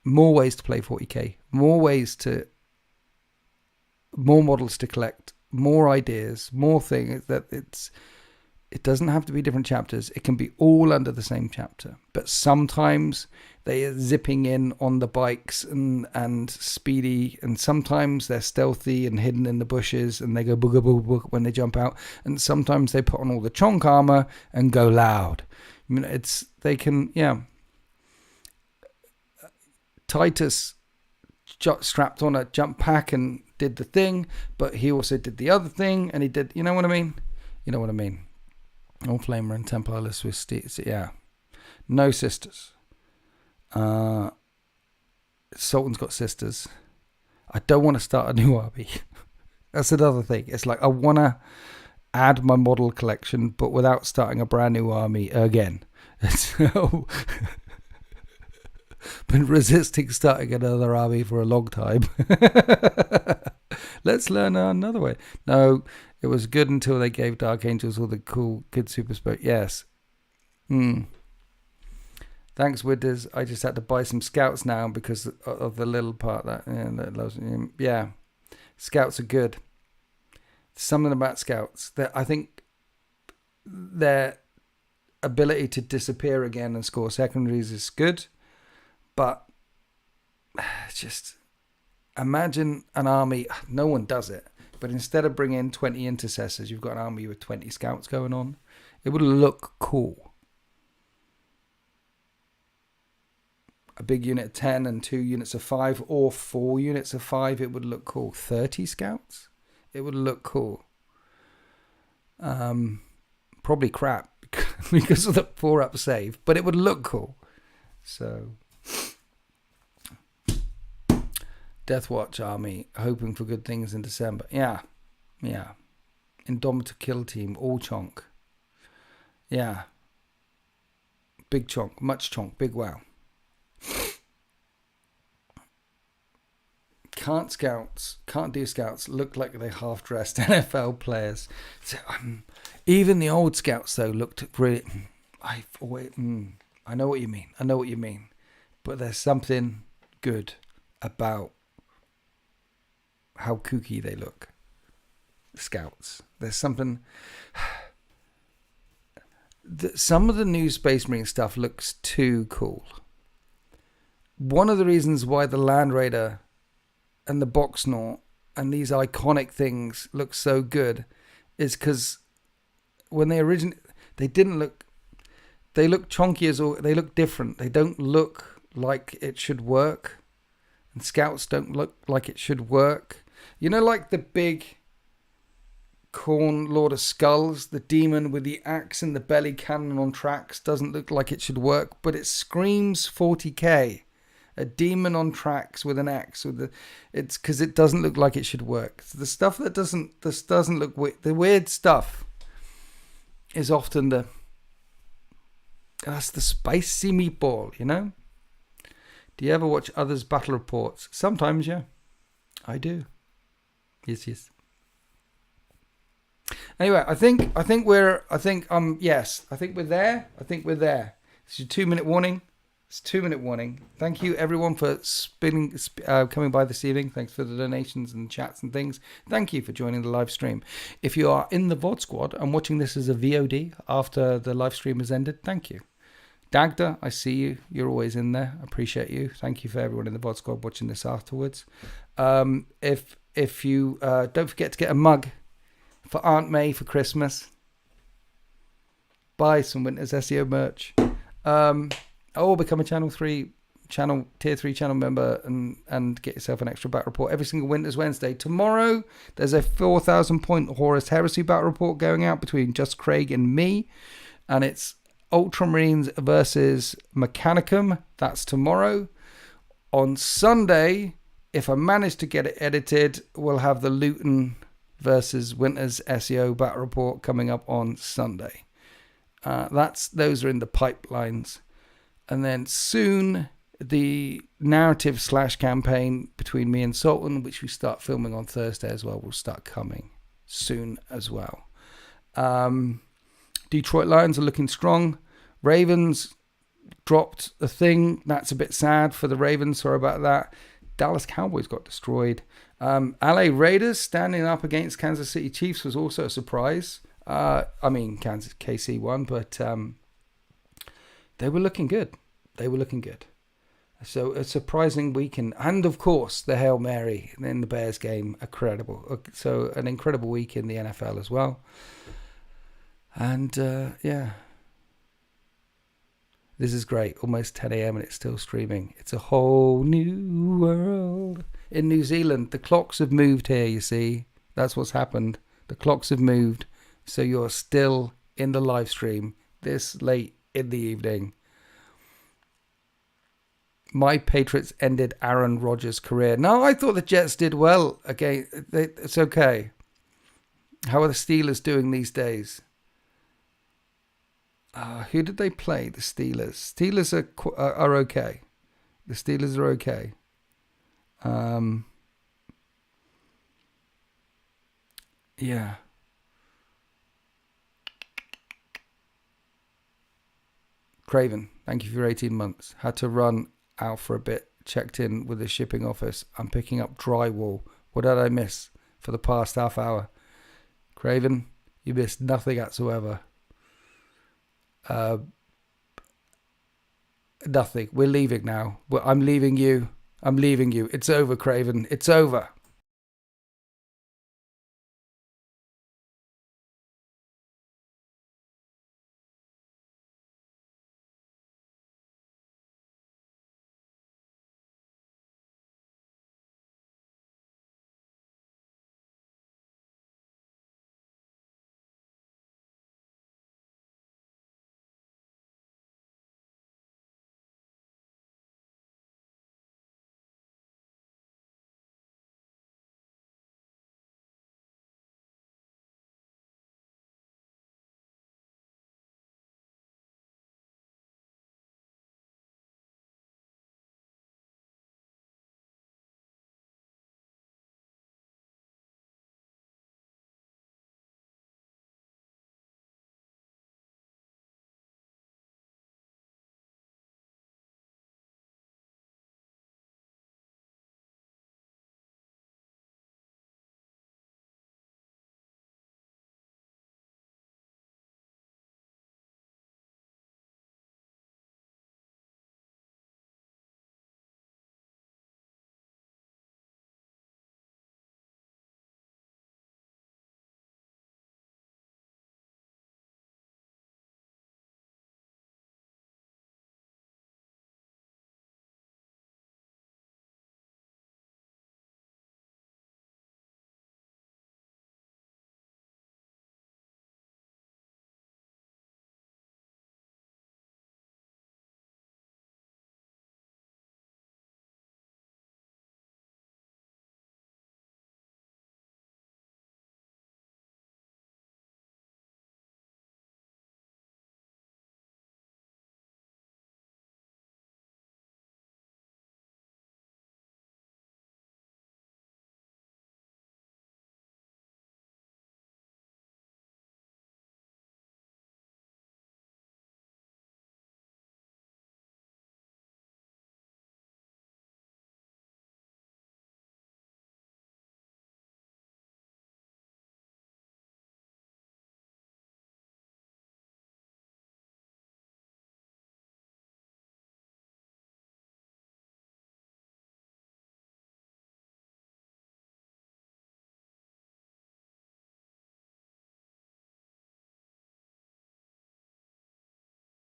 S1: More ways to play 40k, more models to collect, more ideas, more things. It doesn't have to be different chapters. It can be all under the same chapter. But sometimes they are zipping in on the bikes and speedy, and sometimes they're stealthy and hidden in the bushes and they go booga booga booga when they jump out. And sometimes they put on all the chonk armor and go loud. Titus strapped on a jump pack and did the thing, but he also did the other thing, and he did, you know what I mean? All Flamer and Templarless with yeah. No sisters. Sultan's got sisters. I don't want to start a new army. That's another thing. It's like I want to add my model collection, but without starting a brand new army again. So, been resisting starting another army for a long time. Let's learn another way. No, it was good until they gave Dark Angels all the cool, good super spirit. Yes. Thanks, Widders. I just had to buy some scouts now because of the little part that loves. Yeah, scouts are good. Something about scouts that I think their ability to disappear again and score secondaries is good, but just imagine an army. No one does it, but instead of bringing 20 intercessors, you've got an army with 20 scouts going on. It would look cool. A big unit of 10 and 2 units of 5 or 4 units of 5, it would look cool. 30 scouts? It would look cool. Probably crap because of the 4-up save, but it would look cool. So, Deathwatch army, hoping for good things in December. Yeah. Indomitor kill team, all chonk. Yeah. Big chonk, much chonk, big wow. Can't do scouts look like they're half-dressed NFL players. So, even the old scouts though looked really. I know what you mean. But there's something good about how kooky they look. Scouts. There's something. Some of the new Space Marine stuff looks too cool. one of the reasons why the Land Raider and the Boxnaut and these iconic things look so good is because when they they look chonky or they look different. They don't look like it should work. And Scouts don't look like it should work. You know, like the big Khorne Lord of Skulls, the demon with the axe and the belly cannon on tracks doesn't look like it should work, but it screams 40k. A demon on tracks with an axe, it's because it doesn't look like it should work. So the stuff that doesn't look weird, the weird stuff is often that's the spicy meatball, you know? Do you ever watch others' battle reports? Sometimes, yeah. I do. Yes. Anyway, I think we're there. It's your 2-minute warning. It's 2-minute warning. Thank you everyone for coming by this evening. Thanks for the donations and chats and things. Thank you for joining the live stream. If you are in the VOD squad and watching this as a VOD after the live stream has ended, thank you. Dagda, I see you. You're always in there. I appreciate you. Thank you for everyone in the VOD squad watching this afterwards. If you don't forget to get a mug for Aunt May for Christmas. Buy some Winter's SEO merch. Or become a tier 3 channel member and get yourself an extra battle report every single Winter's Wednesday. Tomorrow, there's a 4,000 point Horus Heresy battle report going out between Just Craig and me. And it's Ultramarines versus Mechanicum. That's tomorrow. On Sunday, if I manage to get it edited, we'll have the Luton versus Winter's SEO battle report coming up on Sunday. Those are in the pipelines. And then soon, the narrative / campaign between me and Sultan, which we start filming on Thursday as well, will start coming soon as well. Detroit Lions are looking strong. Ravens dropped a thing. That's a bit sad for the Ravens. Sorry about that. Dallas Cowboys got destroyed. LA Raiders standing up against Kansas City Chiefs was also a surprise. KC won, but they were looking good. So a surprising weekend. And of course, the Hail Mary in the Bears game. Incredible. So an incredible week in the NFL as well. And this is great. Almost 10 a.m. and it's still streaming. It's a whole new world. In New Zealand, the clocks have moved here, you see. That's what's happened. The clocks have moved. So you're still in the live stream this late in the evening. My Patriots ended Aaron Rodgers' career. No, I thought the Jets did well. Okay, it's okay. How are the Steelers doing these days? Who did they play? The Steelers. Steelers are okay. The Steelers are okay. Yeah. Craven, thank you for 18 months. Had to run out for a bit. Checked in with the shipping office. I'm picking up drywall. What did I miss for the past half hour? Craven, you missed nothing whatsoever. Nothing. We're leaving now. I'm leaving you. It's over, Craven. It's over.